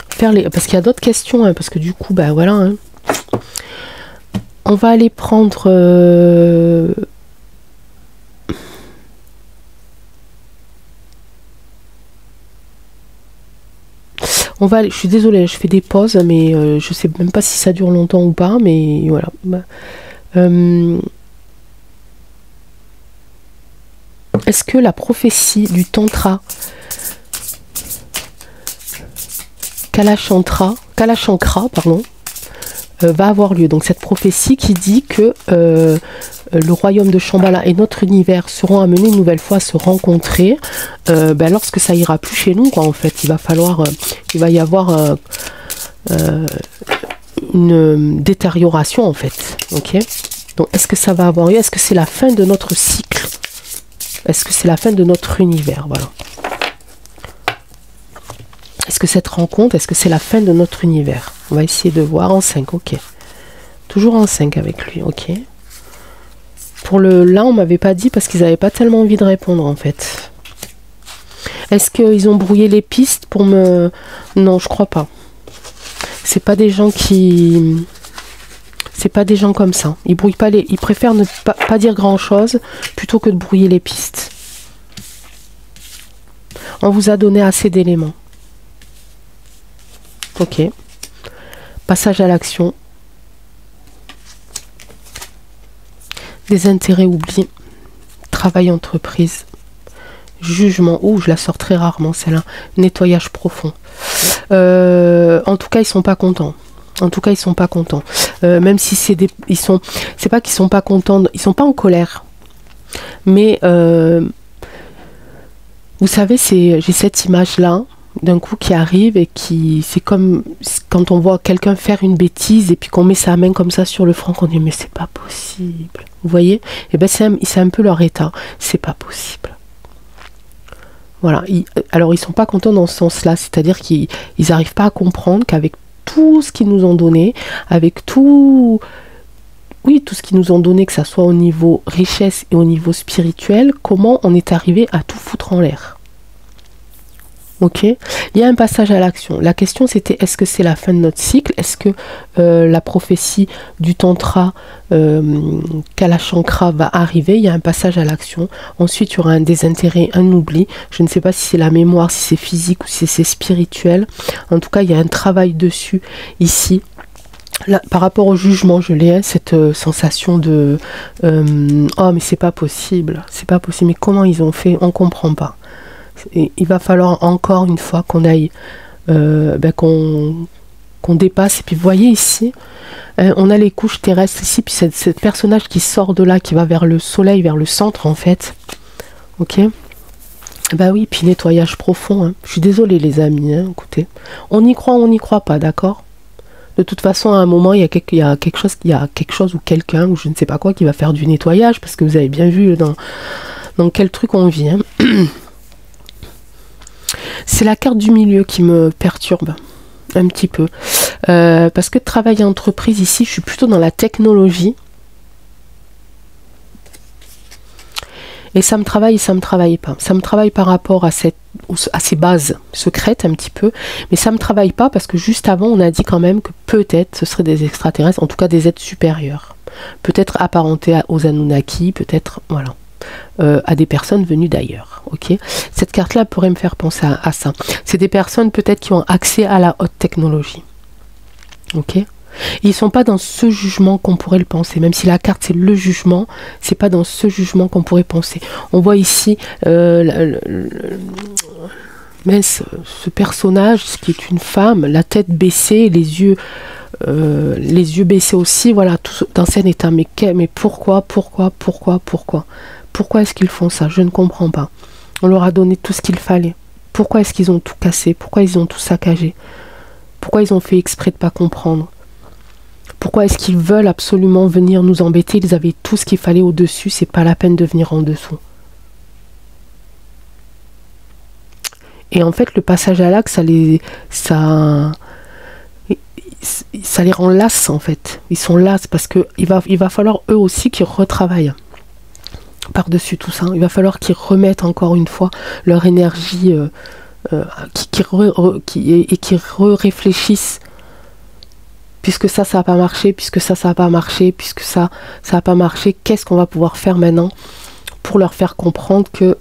faire les... Parce qu'il y a d'autres questions, hein, parce que du coup, bah voilà. Hein, on va aller prendre... je suis désolée, je fais des pauses, mais je sais même pas si ça dure longtemps ou pas, mais voilà. Est-ce que la prophétie du Tantra Kalachankra, pardon, va avoir lieu? Donc cette prophétie qui dit que le royaume de Shambhala et notre univers seront amenés une nouvelle fois à se rencontrer lorsque ça ira plus chez nous, quoi, en fait. Il va y avoir une détérioration, en fait. Ok. Donc, est-ce que ça va avoir lieu? Est-ce que c'est la fin de notre cycle? Est-ce que c'est la fin de notre univers? Voilà. Est-ce que cette rencontre, est-ce que c'est la fin de notre univers? On va essayer de voir en 5, ok. Toujours en 5 avec lui, ok. Pour le là, on m'avait pas dit parce qu'ils n'avaient pas tellement envie de répondre en fait. Est-ce qu'ils ont brouillé les pistes pour me... Non, je crois pas. C'est pas des gens qui... C'est pas des gens comme ça. Ils brouillent pas les... Ils préfèrent ne pas dire grand-chose plutôt que de brouiller les pistes. On vous a donné assez d'éléments. Ok. Passage à l'action. Des intérêts oubliés. Travail entreprise. Jugement. Ouh, je la sors très rarement celle-là. Nettoyage profond. En tout cas, ils sont pas contents. En tout cas, ils sont pas contents. Même si c'est des... Ils sont... C'est pas qu'ils sont pas contents. Ils sont pas en colère. Mais... vous savez, j'ai cette image-là d'un coup qui arrive et qui... C'est comme quand on voit quelqu'un faire une bêtise et puis qu'on met sa main comme ça sur le front, qu'on dit mais c'est pas possible. Vous voyez? Et ben c'est un peu leur état. C'est pas possible. Voilà. Alors ils sont pas contents dans ce sens-là. C'est-à-dire qu'ils n'arrivent pas à comprendre qu'avec tout ce qu'ils nous ont donné, avec tout... Oui, tout ce qu'ils nous ont donné, que ça soit au niveau richesse et au niveau spirituel, comment on est arrivé à tout foutre en l'air. Ok, il y a un passage à l'action. La question c'était, est-ce que c'est la fin de notre cycle? Est-ce que la prophétie du tantra Kalachankra va arriver? Il y a un passage à l'action. Ensuite, il y aura un désintérêt, un oubli. Je ne sais pas si c'est la mémoire, si c'est physique ou si c'est spirituel. En tout cas, il y a un travail dessus ici. Là, par rapport au jugement, je l'ai, cette sensation de oh mais c'est pas possible, mais comment ils ont fait, on comprend pas. Et il va falloir encore une fois qu'on aille, qu'on dépasse. Et puis vous voyez ici, on a les couches terrestres ici, puis ce personnage qui sort de là, qui va vers le soleil, vers le centre en fait. Ok. Bah oui, puis nettoyage profond. Hein. Je suis désolée les amis, hein, écoutez. On y croit, on n'y croit pas, d'accord? De toute façon, à un moment, il y a quelque chose ou quelqu'un, ou je ne sais pas quoi, qui va faire du nettoyage, parce que vous avez bien vu dans quel truc on vit. Hein. C'est la carte du milieu qui me perturbe un petit peu. Parce que travail entreprise, ici, je suis plutôt dans la technologie. Et ça me travaille et ça me travaille pas. Ça me travaille par rapport à ces bases secrètes un petit peu. Mais ça me travaille pas parce que juste avant, on a dit quand même que peut-être ce seraient des extraterrestres, en tout cas des êtres supérieurs. Peut-être apparentés aux Anunnaki, peut-être, voilà. À des personnes venues d'ailleurs. Ok, cette carte-là pourrait me faire penser à ça. C'est des personnes peut-être qui ont accès à la haute technologie. Ok, ils ne sont pas dans ce jugement qu'on pourrait le penser. Même si la carte c'est le jugement, c'est pas dans ce jugement qu'on pourrait penser. On voit ici ce personnage qui est une femme, la tête baissée, les yeux baissés aussi. Voilà, tout dans cet état. Mais pourquoi est-ce qu'ils font ça? Je ne comprends pas. On leur a donné tout ce qu'il fallait. Pourquoi est-ce qu'ils ont tout cassé? Pourquoi ils ont tout saccagé? Pourquoi ils ont fait exprès de ne pas comprendre? Pourquoi est-ce qu'ils veulent absolument venir nous embêter? Ils avaient tout ce qu'il fallait au-dessus. C'est pas la peine de venir en dessous. Et en fait, le passage à l'acte, ça les rend lasses en fait. Ils sont lasses parce que il va falloir eux aussi qu'ils retravaillent par-dessus tout ça. Il va falloir qu'ils remettent encore une fois leur énergie, qu'ils réfléchissent. Puisque ça n'a pas marché, puisque ça n'a pas marché, puisque ça n'a pas marché, qu'est-ce qu'on va pouvoir faire maintenant pour leur faire comprendre que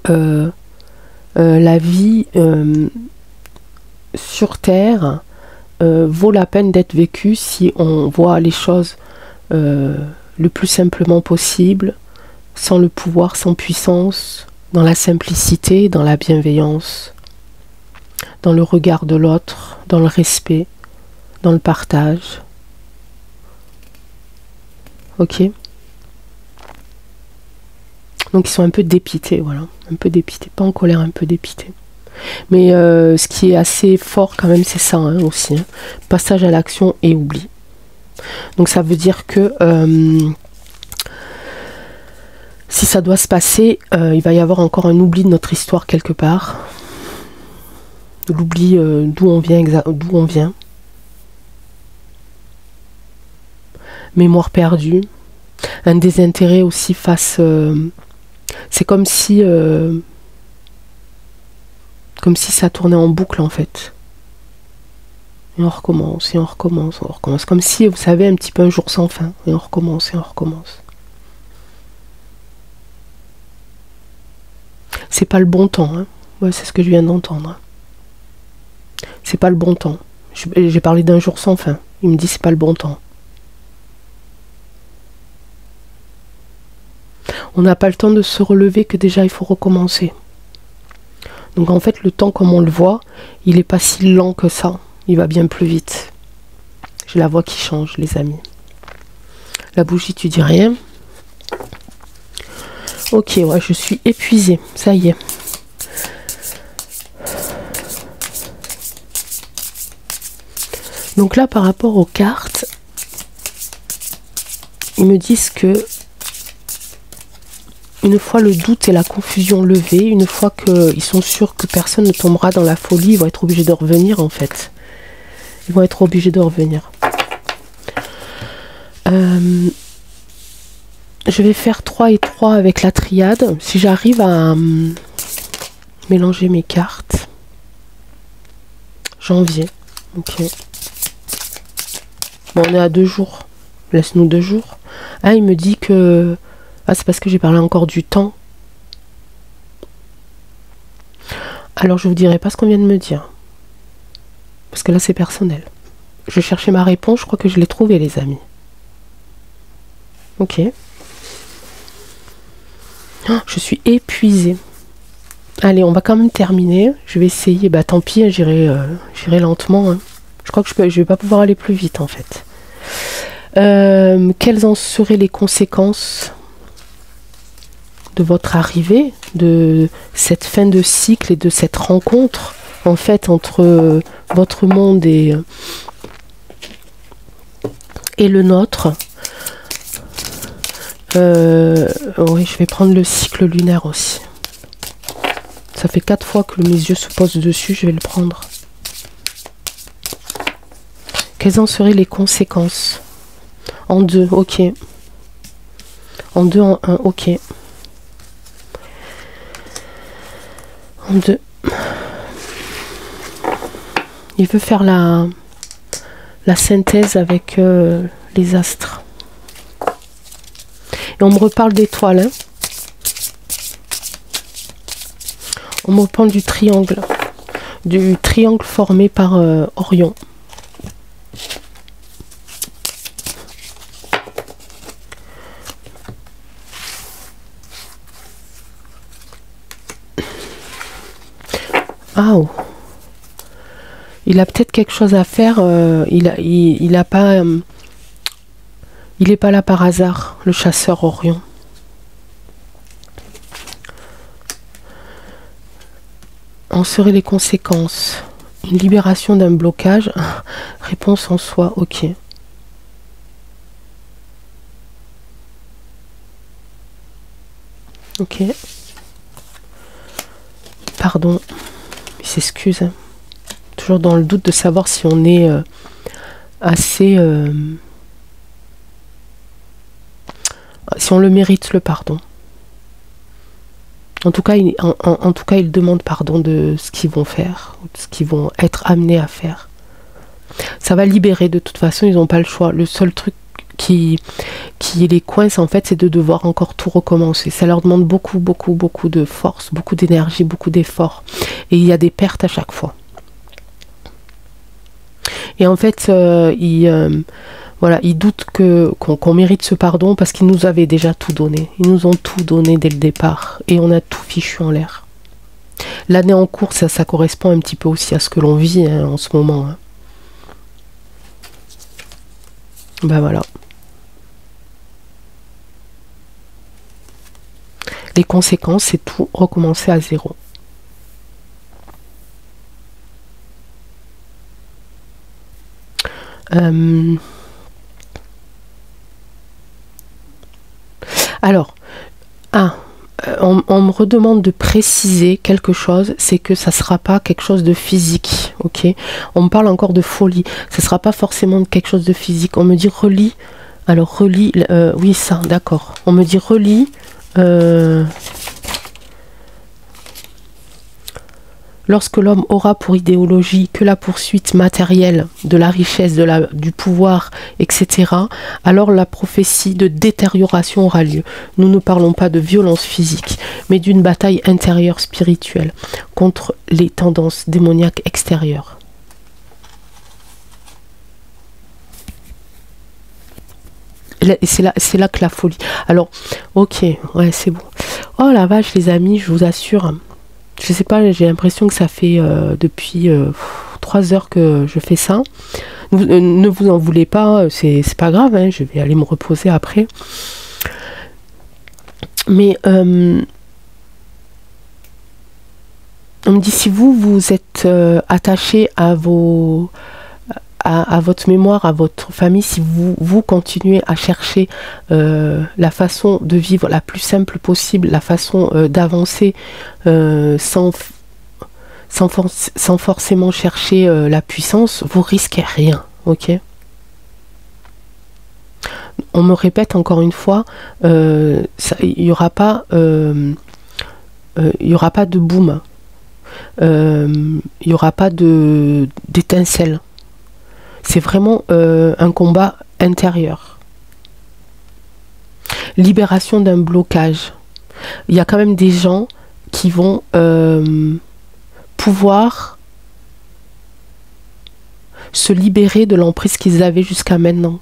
la vie sur Terre vaut la peine d'être vécue si on voit les choses le plus simplement possible, sans le pouvoir, sans puissance, dans la simplicité, dans la bienveillance, dans le regard de l'autre, dans le respect, dans le partage. Ok? Donc ils sont un peu dépités, voilà. Un peu dépités, pas en colère, un peu dépités. Mais ce qui est assez fort quand même, c'est ça hein, aussi. Hein. Passage à l'action et oubli. Donc ça veut dire que Si ça doit se passer, il va y avoir encore un oubli de notre histoire quelque part. L'oubli d'où on vient. Mémoire perdue. Un désintérêt aussi face... c'est comme si ça tournait en boucle en fait. Et on recommence, et on recommence, on recommence. Comme si, vous savez, un petit peu un jour sans fin. Et on recommence, et on recommence. C'est pas le bon temps, hein. Ouais, c'est ce que je viens d'entendre. C'est pas le bon temps. J'ai parlé d'un jour sans fin. Il me dit c'est pas le bon temps. On n'a pas le temps de se relever que déjà il faut recommencer. Donc en fait le temps comme on le voit, il n'est pas si lent que ça. Il va bien plus vite. J'ai la voix qui change les amis. La bougie tu dis rien. Ok, ouais, je suis épuisée. Ça y est. Donc là, par rapport aux cartes, ils me disent que une fois le doute et la confusion levés, une fois qu'ils sont sûrs que personne ne tombera dans la folie, ils vont être obligés de revenir en fait. Ils vont être obligés de revenir. Je vais faire 3 et 3 avec la triade. Si j'arrive à mélanger mes cartes. Janvier. Ok. Bon, on est à 2 jours. Laisse-nous 2 jours. Ah, il me dit que... Ah, c'est parce que j'ai parlé encore du temps. Alors, je vous dirai pas ce qu'on vient de me dire. Parce que là, c'est personnel. Je cherchais ma réponse. Je crois que je l'ai trouvée, les amis. Ok. Oh, je suis épuisée. Allez, on va quand même terminer. Je vais essayer. Bah, tant pis, hein, j'irai lentement. Hein. Je crois que je vais pas pouvoir aller plus vite, en fait. Quelles en seraient les conséquences de votre arrivée, de cette fin de cycle et de cette rencontre, en fait, entre votre monde et le nôtre? Oui, je vais prendre le cycle lunaire aussi. Ça fait 4 fois que mes yeux se posent dessus, je vais le prendre. Quelles en seraient les conséquences? En 2, ok. En 2, en 1, ok. En 2. Il veut faire la synthèse avec les astres. Et on me reparle d'étoiles. Hein. On me parle du triangle formé par Orion. Ah, oh. Il a peut-être quelque chose à faire. Il n'est pas là par hasard, le chasseur Orion. En seraient les conséquences? Une libération d'un blocage? Réponse en soi, ok. Ok. Pardon. Il s'excuse. Hein. Toujours dans le doute de savoir si on est assez... si on le mérite, le pardon. En tout cas, il demande pardon de ce qu'ils vont faire, de ce qu'ils vont être amenés à faire. Ça va libérer, de toute façon, ils n'ont pas le choix. Le seul truc qui les coince, en fait, c'est de devoir encore tout recommencer. Ça leur demande beaucoup, beaucoup, beaucoup de force, beaucoup d'énergie, beaucoup d'efforts. Et il y a des pertes à chaque fois. Et en fait, voilà, ils doutent qu'on mérite ce pardon parce qu'ils nous avaient déjà tout donné. Ils nous ont tout donné dès le départ et on a tout fichu en l'air. L'année en cours, ça correspond un petit peu aussi à ce que l'on vit hein, en ce moment. Hein. Ben voilà. Les conséquences, c'est tout recommencer à zéro. Alors, Ah, on me redemande de préciser quelque chose, c'est que ça sera pas quelque chose de physique, ok? On me parle encore de folie, ça sera pas forcément quelque chose de physique. On me dit relis, alors relis, oui ça, d'accord. On me dit relis, lorsque l'homme aura pour idéologie que la poursuite matérielle de la richesse, du pouvoir, etc., alors la prophétie de détérioration aura lieu. Nous ne parlons pas de violence physique, mais d'une bataille intérieure spirituelle contre les tendances démoniaques extérieures. C'est là que la folie. Alors, ok, ouais, c'est bon. Oh la vache, les amis, je vous assure. Je sais pas, j'ai l'impression que ça fait depuis 3 heures que je fais ça. Ne vous en voulez pas, c'est pas grave, hein, je vais aller me reposer après. Mais on me dit si vous êtes attaché à à votre mémoire, à votre famille, si vous continuez à chercher la façon de vivre la plus simple possible, la façon d'avancer sans forcément chercher la puissance, vous risquez rien, ok? On me répète encore une fois, il n'y aura pas de boom, il n'y aura pas d'étincelle. C'est vraiment un combat intérieur. Libération d'un blocage. Il y a quand même des gens qui vont pouvoir se libérer de l'emprise qu'ils avaient jusqu'à maintenant.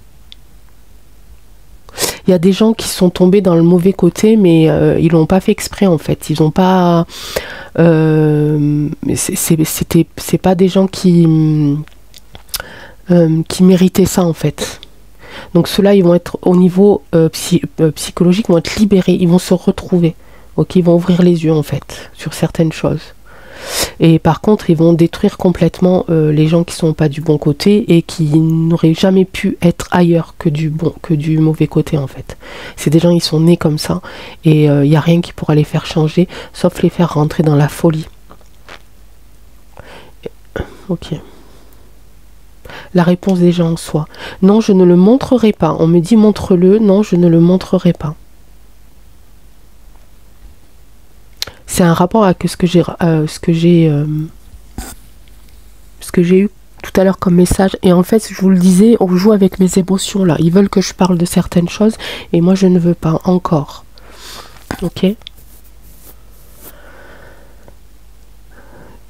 Il y a des gens qui sont tombés dans le mauvais côté, mais ils l'ont pas fait exprès en fait. Ils n'ont pas. C'est pas des gens qui méritaient ça en fait. Donc ceux-là, ils vont être au niveau psychologique, ils vont être libérés, ils vont se retrouver. Ok, ils vont ouvrir les yeux en fait sur certaines choses. Et par contre, ils vont détruire complètement les gens qui sont pas du bon côté et qui n'auraient jamais pu être ailleurs que du mauvais côté en fait. C'est des gens, ils sont nés comme ça et il n'y a rien qui pourra les faire changer, sauf les faire rentrer dans la folie. Ok. La réponse des gens en soi. Non, je ne le montrerai pas. On me dit montre-le. Non, je ne le montrerai pas. C'est un rapport avec ce que j'ai eu tout à l'heure comme message. Et en fait, je vous le disais, on joue avec mes émotions là. Ils veulent que je parle de certaines choses et moi je ne veux pas encore. Ok?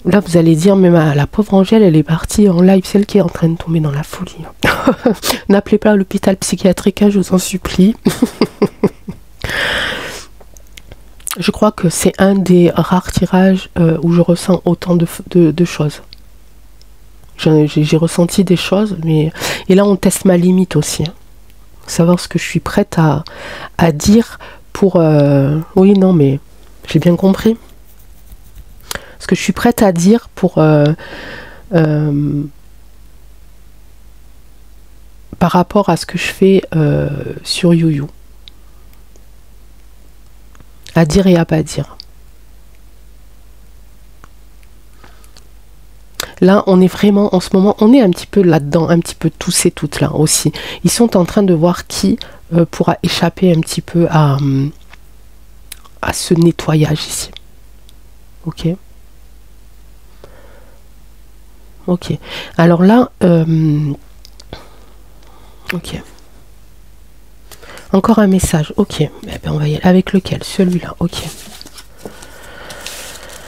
Là, vous allez dire, mais la pauvre Angèle, elle est partie en live, celle qui est en train de tomber dans la folie. N'appelez pas l'hôpital psychiatrique, je vous en supplie. Je crois que c'est un des rares tirages où je ressens autant de choses. J'ai ressenti des choses, mais... Et là, on teste ma limite aussi. Hein. Savoir ce que je suis prête à dire pour... Oui, non, mais j'ai bien compris. Ce que je suis prête à dire pour par rapport à ce que je fais sur YouYou. À dire et à pas dire. Là, on est vraiment, en ce moment, on est un petit peu là-dedans, un petit peu tous et toutes là aussi. Ils sont en train de voir qui pourra échapper un petit peu à ce nettoyage ici. Ok. Ok. Alors là, ok. Encore un message. Ok. Eh ben, on va y aller avec lequel? Celui-là. Ok.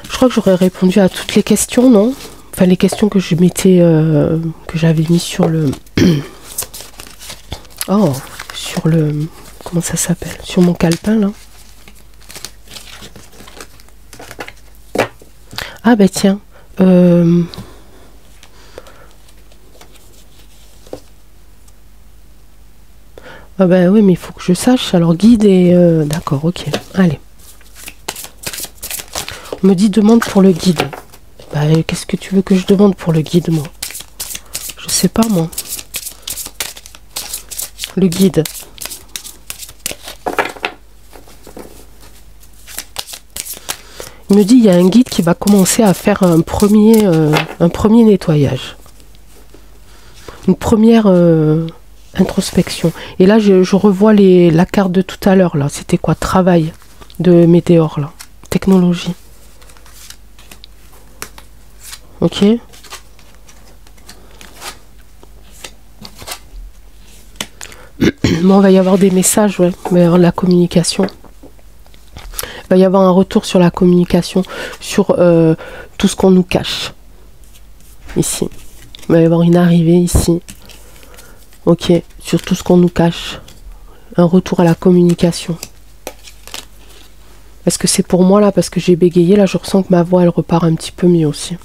Je crois que j'aurais répondu à toutes les questions, non? Enfin, les questions que je m'étais, que j'avais mis sur le, oh, sur le, comment ça s'appelle? Sur mon calepin là. Ah ben tiens. Ah ben oui, mais il faut que je sache. Alors guide et... D'accord, ok. Allez. On me dit demande pour le guide. Bah, qu'est-ce que tu veux que je demande pour le guide, moi? Je sais pas, moi. Le guide. Il me dit il y a un guide qui va commencer à faire un premier nettoyage. Une première introspection. Et là, je revois la carte de tout à l'heure. Là, c'était quoi? Travail de Météore, là. Technologie. Ok. Bon, il va y avoir des messages, ouais. Il va y avoir de la communication. Il va y avoir un retour sur la communication, sur tout ce qu'on nous cache. Ici. Il va y avoir une arrivée ici. Ok. Sur tout ce qu'on nous cache. Un retour à la communication. Est-ce que c'est pour moi là? Parce que j'ai bégayé. Là, je ressens que ma voix, elle repart un petit peu mieux aussi.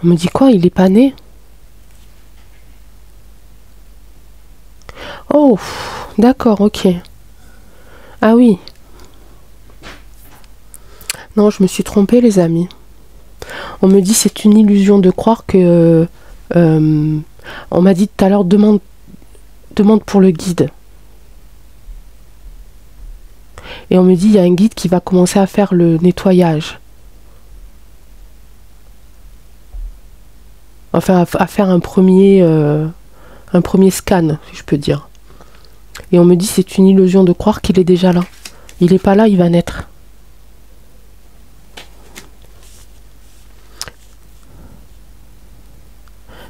On me dit quoi? Il est pas né? Oh, d'accord, ok. Ah oui. Non, je me suis trompée, les amis. On me dit c'est une illusion de croire que... on m'a dit tout à l'heure, demande pour le guide. Et on me dit, il y a un guide qui va commencer à faire le nettoyage. Enfin, à faire un premier scan, si je peux dire. Et on me dit, c'est une illusion de croire qu'il est déjà là. Il n'est pas là, il va naître.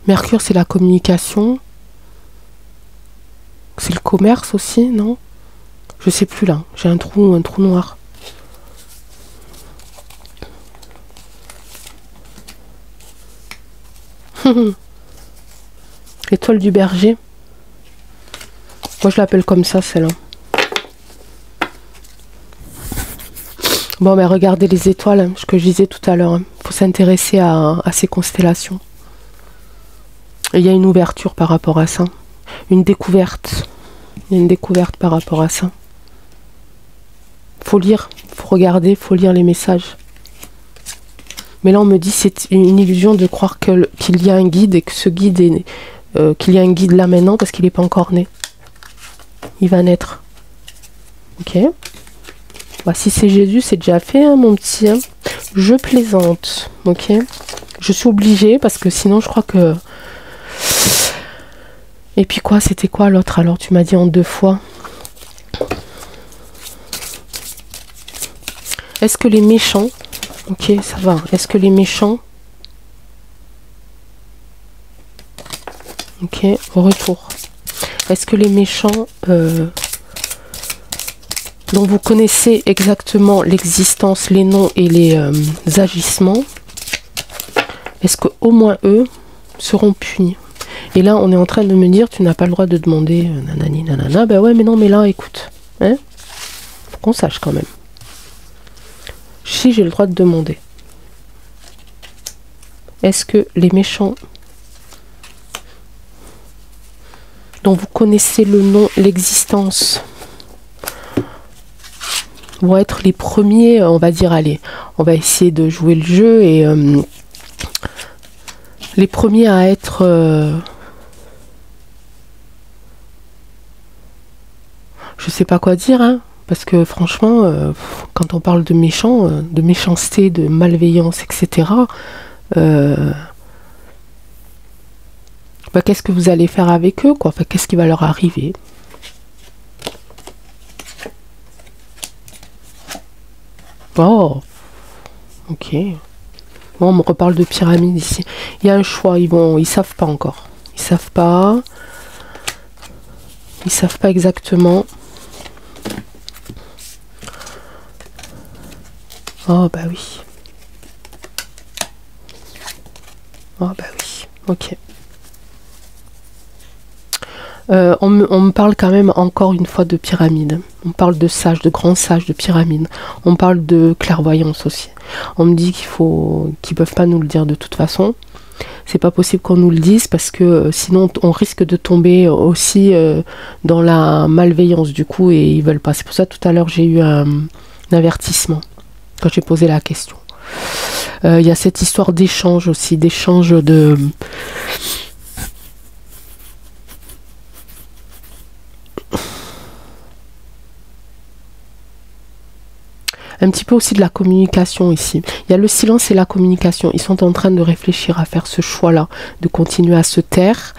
Mercure, c'est la communication. C'est le commerce aussi, non? Je sais plus là. J'ai un trou noir. L'étoile du berger. Moi, je l'appelle comme ça, celle-là. Bon, mais regardez les étoiles, hein, ce que je disais tout à l'heure. Il faut s'intéresser à ces constellations. Et il y a une ouverture par rapport à ça. Une découverte. Il y a une découverte par rapport à ça. Faut lire, faut regarder, faut lire les messages. Mais là, on me dit c'est une illusion de croire qu'il y a un guide et que ce guide est qu'il y a un guide là maintenant parce qu'il n'est pas encore né. Il va naître. Ok. Bah, si c'est Jésus, c'est déjà fait, hein, mon petit. Hein. Je plaisante. Ok. Je suis obligée parce que sinon, je crois que... Et puis quoi, c'était quoi l'autre? Alors, tu m'as dit en 2 fois. Est-ce que les méchants... Ok, ça va. Est-ce que les méchants... Ok, retour. Est-ce que les méchants... dont vous connaissez exactement l'existence, les noms et les agissements, est-ce que au moins eux seront punis? Et là, on est en train de me dire, tu n'as pas le droit de demander nanani nanana. Ben ouais, mais non, mais là, écoute, hein, faut qu'on sache quand même. Si j'ai le droit de demander. Est-ce que les méchants dont vous connaissez le nom, l'existence, vont être les premiers, on va dire, allez, on va essayer de jouer le jeu et les premiers à être, je sais pas quoi dire, hein, parce que franchement, quand on parle de méchants, de méchanceté, de malveillance, etc., bah, qu'est-ce que vous allez faire avec eux, quoi? Enfin, qu'est-ce qui va leur arriver? Oh, ok. Bon, on me reparle de pyramide ici. Il y a un choix, ils savent pas encore. Ils savent pas. Ils savent pas exactement. Oh, bah oui. Oh, bah oui. Ok. On me parle quand même encore une fois de pyramide. On parle de sages, de grands sages, de pyramide. On parle de clairvoyance aussi. On me dit qu'ils peuvent pas nous le dire de toute façon. C'est pas possible qu'on nous le dise parce que sinon on risque de tomber aussi dans la malveillance du coup et ils veulent pas. C'est pour ça tout à l'heure j'ai eu un avertissement quand j'ai posé la question. Il y a cette histoire d'échange aussi, d'échange un petit peu aussi de la communication ici. Il y a le silence et la communication. Ils sont en train de réfléchir à faire ce choix-là, de continuer à se taire,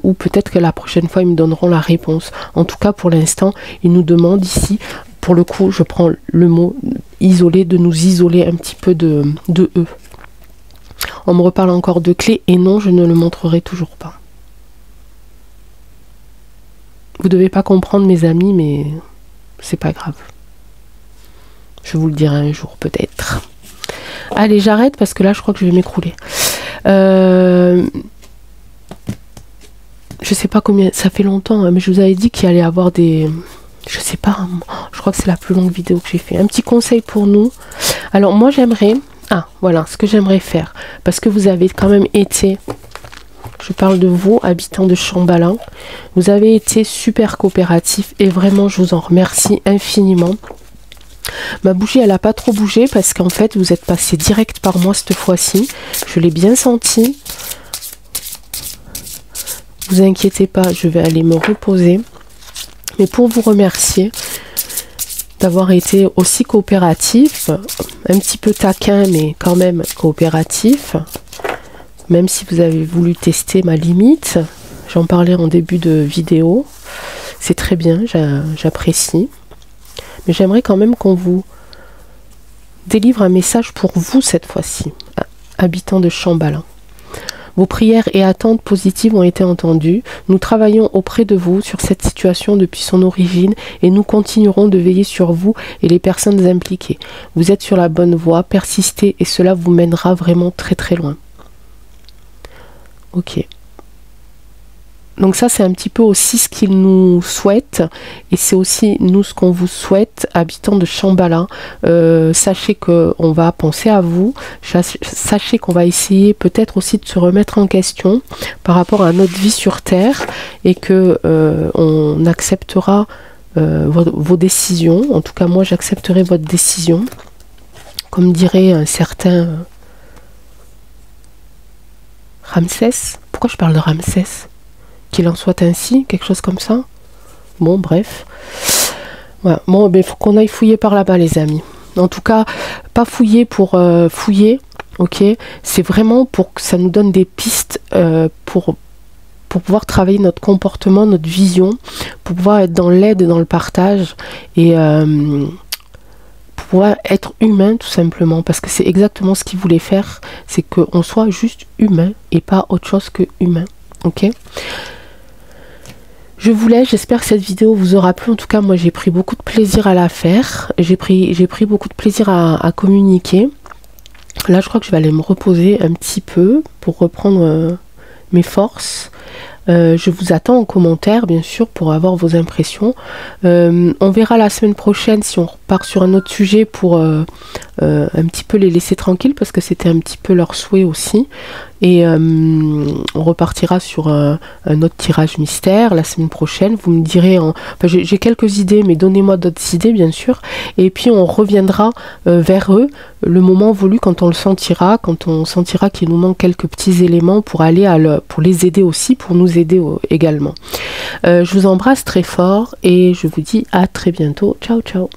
ou peut-être que la prochaine fois, ils me donneront la réponse. En tout cas, pour l'instant, ils nous demandent ici, pour le coup, je prends le mot isoler, de nous isoler un petit peu de eux. On me reparle encore de clés, et non, je ne le montrerai toujours pas. Vous devez pas comprendre, mes amis, mais c'est pas grave. Je vous le dirai un jour, peut-être. Allez, j'arrête parce que là, je crois que je vais m'écrouler. Je sais pas combien... Ça fait longtemps, hein, mais je vous avais dit qu'il allait y avoir des... Je sais pas, je crois que c'est la plus longue vidéo que j'ai fait. Un petit conseil pour nous. Alors, moi, j'aimerais... Ah, voilà, ce que j'aimerais faire. Parce que vous avez quand même été... Je parle de vous, habitants de Shambhala. Vous avez été super coopératifs et vraiment, je vous en remercie infiniment. Ma bougie, elle n'a pas trop bougé parce qu'en fait, vous êtes passé direct par moi cette fois-ci. Je l'ai bien senti. Vous inquiétez pas, je vais aller me reposer. Mais pour vous remercier d'avoir été aussi coopératif, un petit peu taquin, mais quand même coopératif. Même si vous avez voulu tester ma limite, j'en parlais en début de vidéo, c'est très bien, j'apprécie. Mais j'aimerais quand même qu'on vous délivre un message pour vous cette fois-ci, habitants de Shambhala. Vos prières et attentes positives ont été entendues. Nous travaillons auprès de vous sur cette situation depuis son origine et nous continuerons de veiller sur vous et les personnes impliquées. Vous êtes sur la bonne voie, persistez et cela vous mènera vraiment très très loin. Ok. Donc ça, c'est un petit peu aussi ce qu'il nous souhaite. Et c'est aussi nous ce qu'on vous souhaite, habitants de Shambhala. Sachez qu'on va penser à vous. Sachez qu'on va essayer peut-être aussi de se remettre en question par rapport à notre vie sur Terre. Et que on acceptera vos décisions. En tout cas, moi, j'accepterai votre décision. Comme dirait un certain... Ramsès? Pourquoi je parle de Ramsès? Qu'il en soit ainsi, quelque chose comme ça. Bon, bref. Voilà. Bon, il faut qu'on aille fouiller par là-bas, les amis. En tout cas, pas fouiller pour fouiller, ok? C'est vraiment pour que ça nous donne des pistes pour pouvoir travailler notre comportement, notre vision, pour pouvoir être dans l'aide, dans le partage et... pour pouvoir être humain tout simplement, parce que c'est exactement ce qu'il voulait faire, c'est qu'on soit juste humain et pas autre chose que humain, ok? Je vous laisse, j'espère que cette vidéo vous aura plu. En tout cas, moi j'ai pris beaucoup de plaisir à la faire, j'ai pris beaucoup de plaisir à communiquer. Là je crois que je vais aller me reposer un petit peu pour reprendre mes forces. Je vous attends en commentaire bien sûr pour avoir vos impressions. On verra la semaine prochaine si on repart sur un autre sujet pour un petit peu les laisser tranquilles parce que c'était un petit peu leur souhait aussi. Et on repartira sur un autre tirage mystère la semaine prochaine. Vous me direz, enfin, j'ai quelques idées, mais donnez-moi d'autres idées bien sûr. Et puis on reviendra vers eux le moment voulu quand on le sentira, quand on sentira qu'il nous manque quelques petits éléments pour aller pour les aider aussi, pour nous aider également. Je vous embrasse très fort et je vous dis à très bientôt. Ciao, ciao.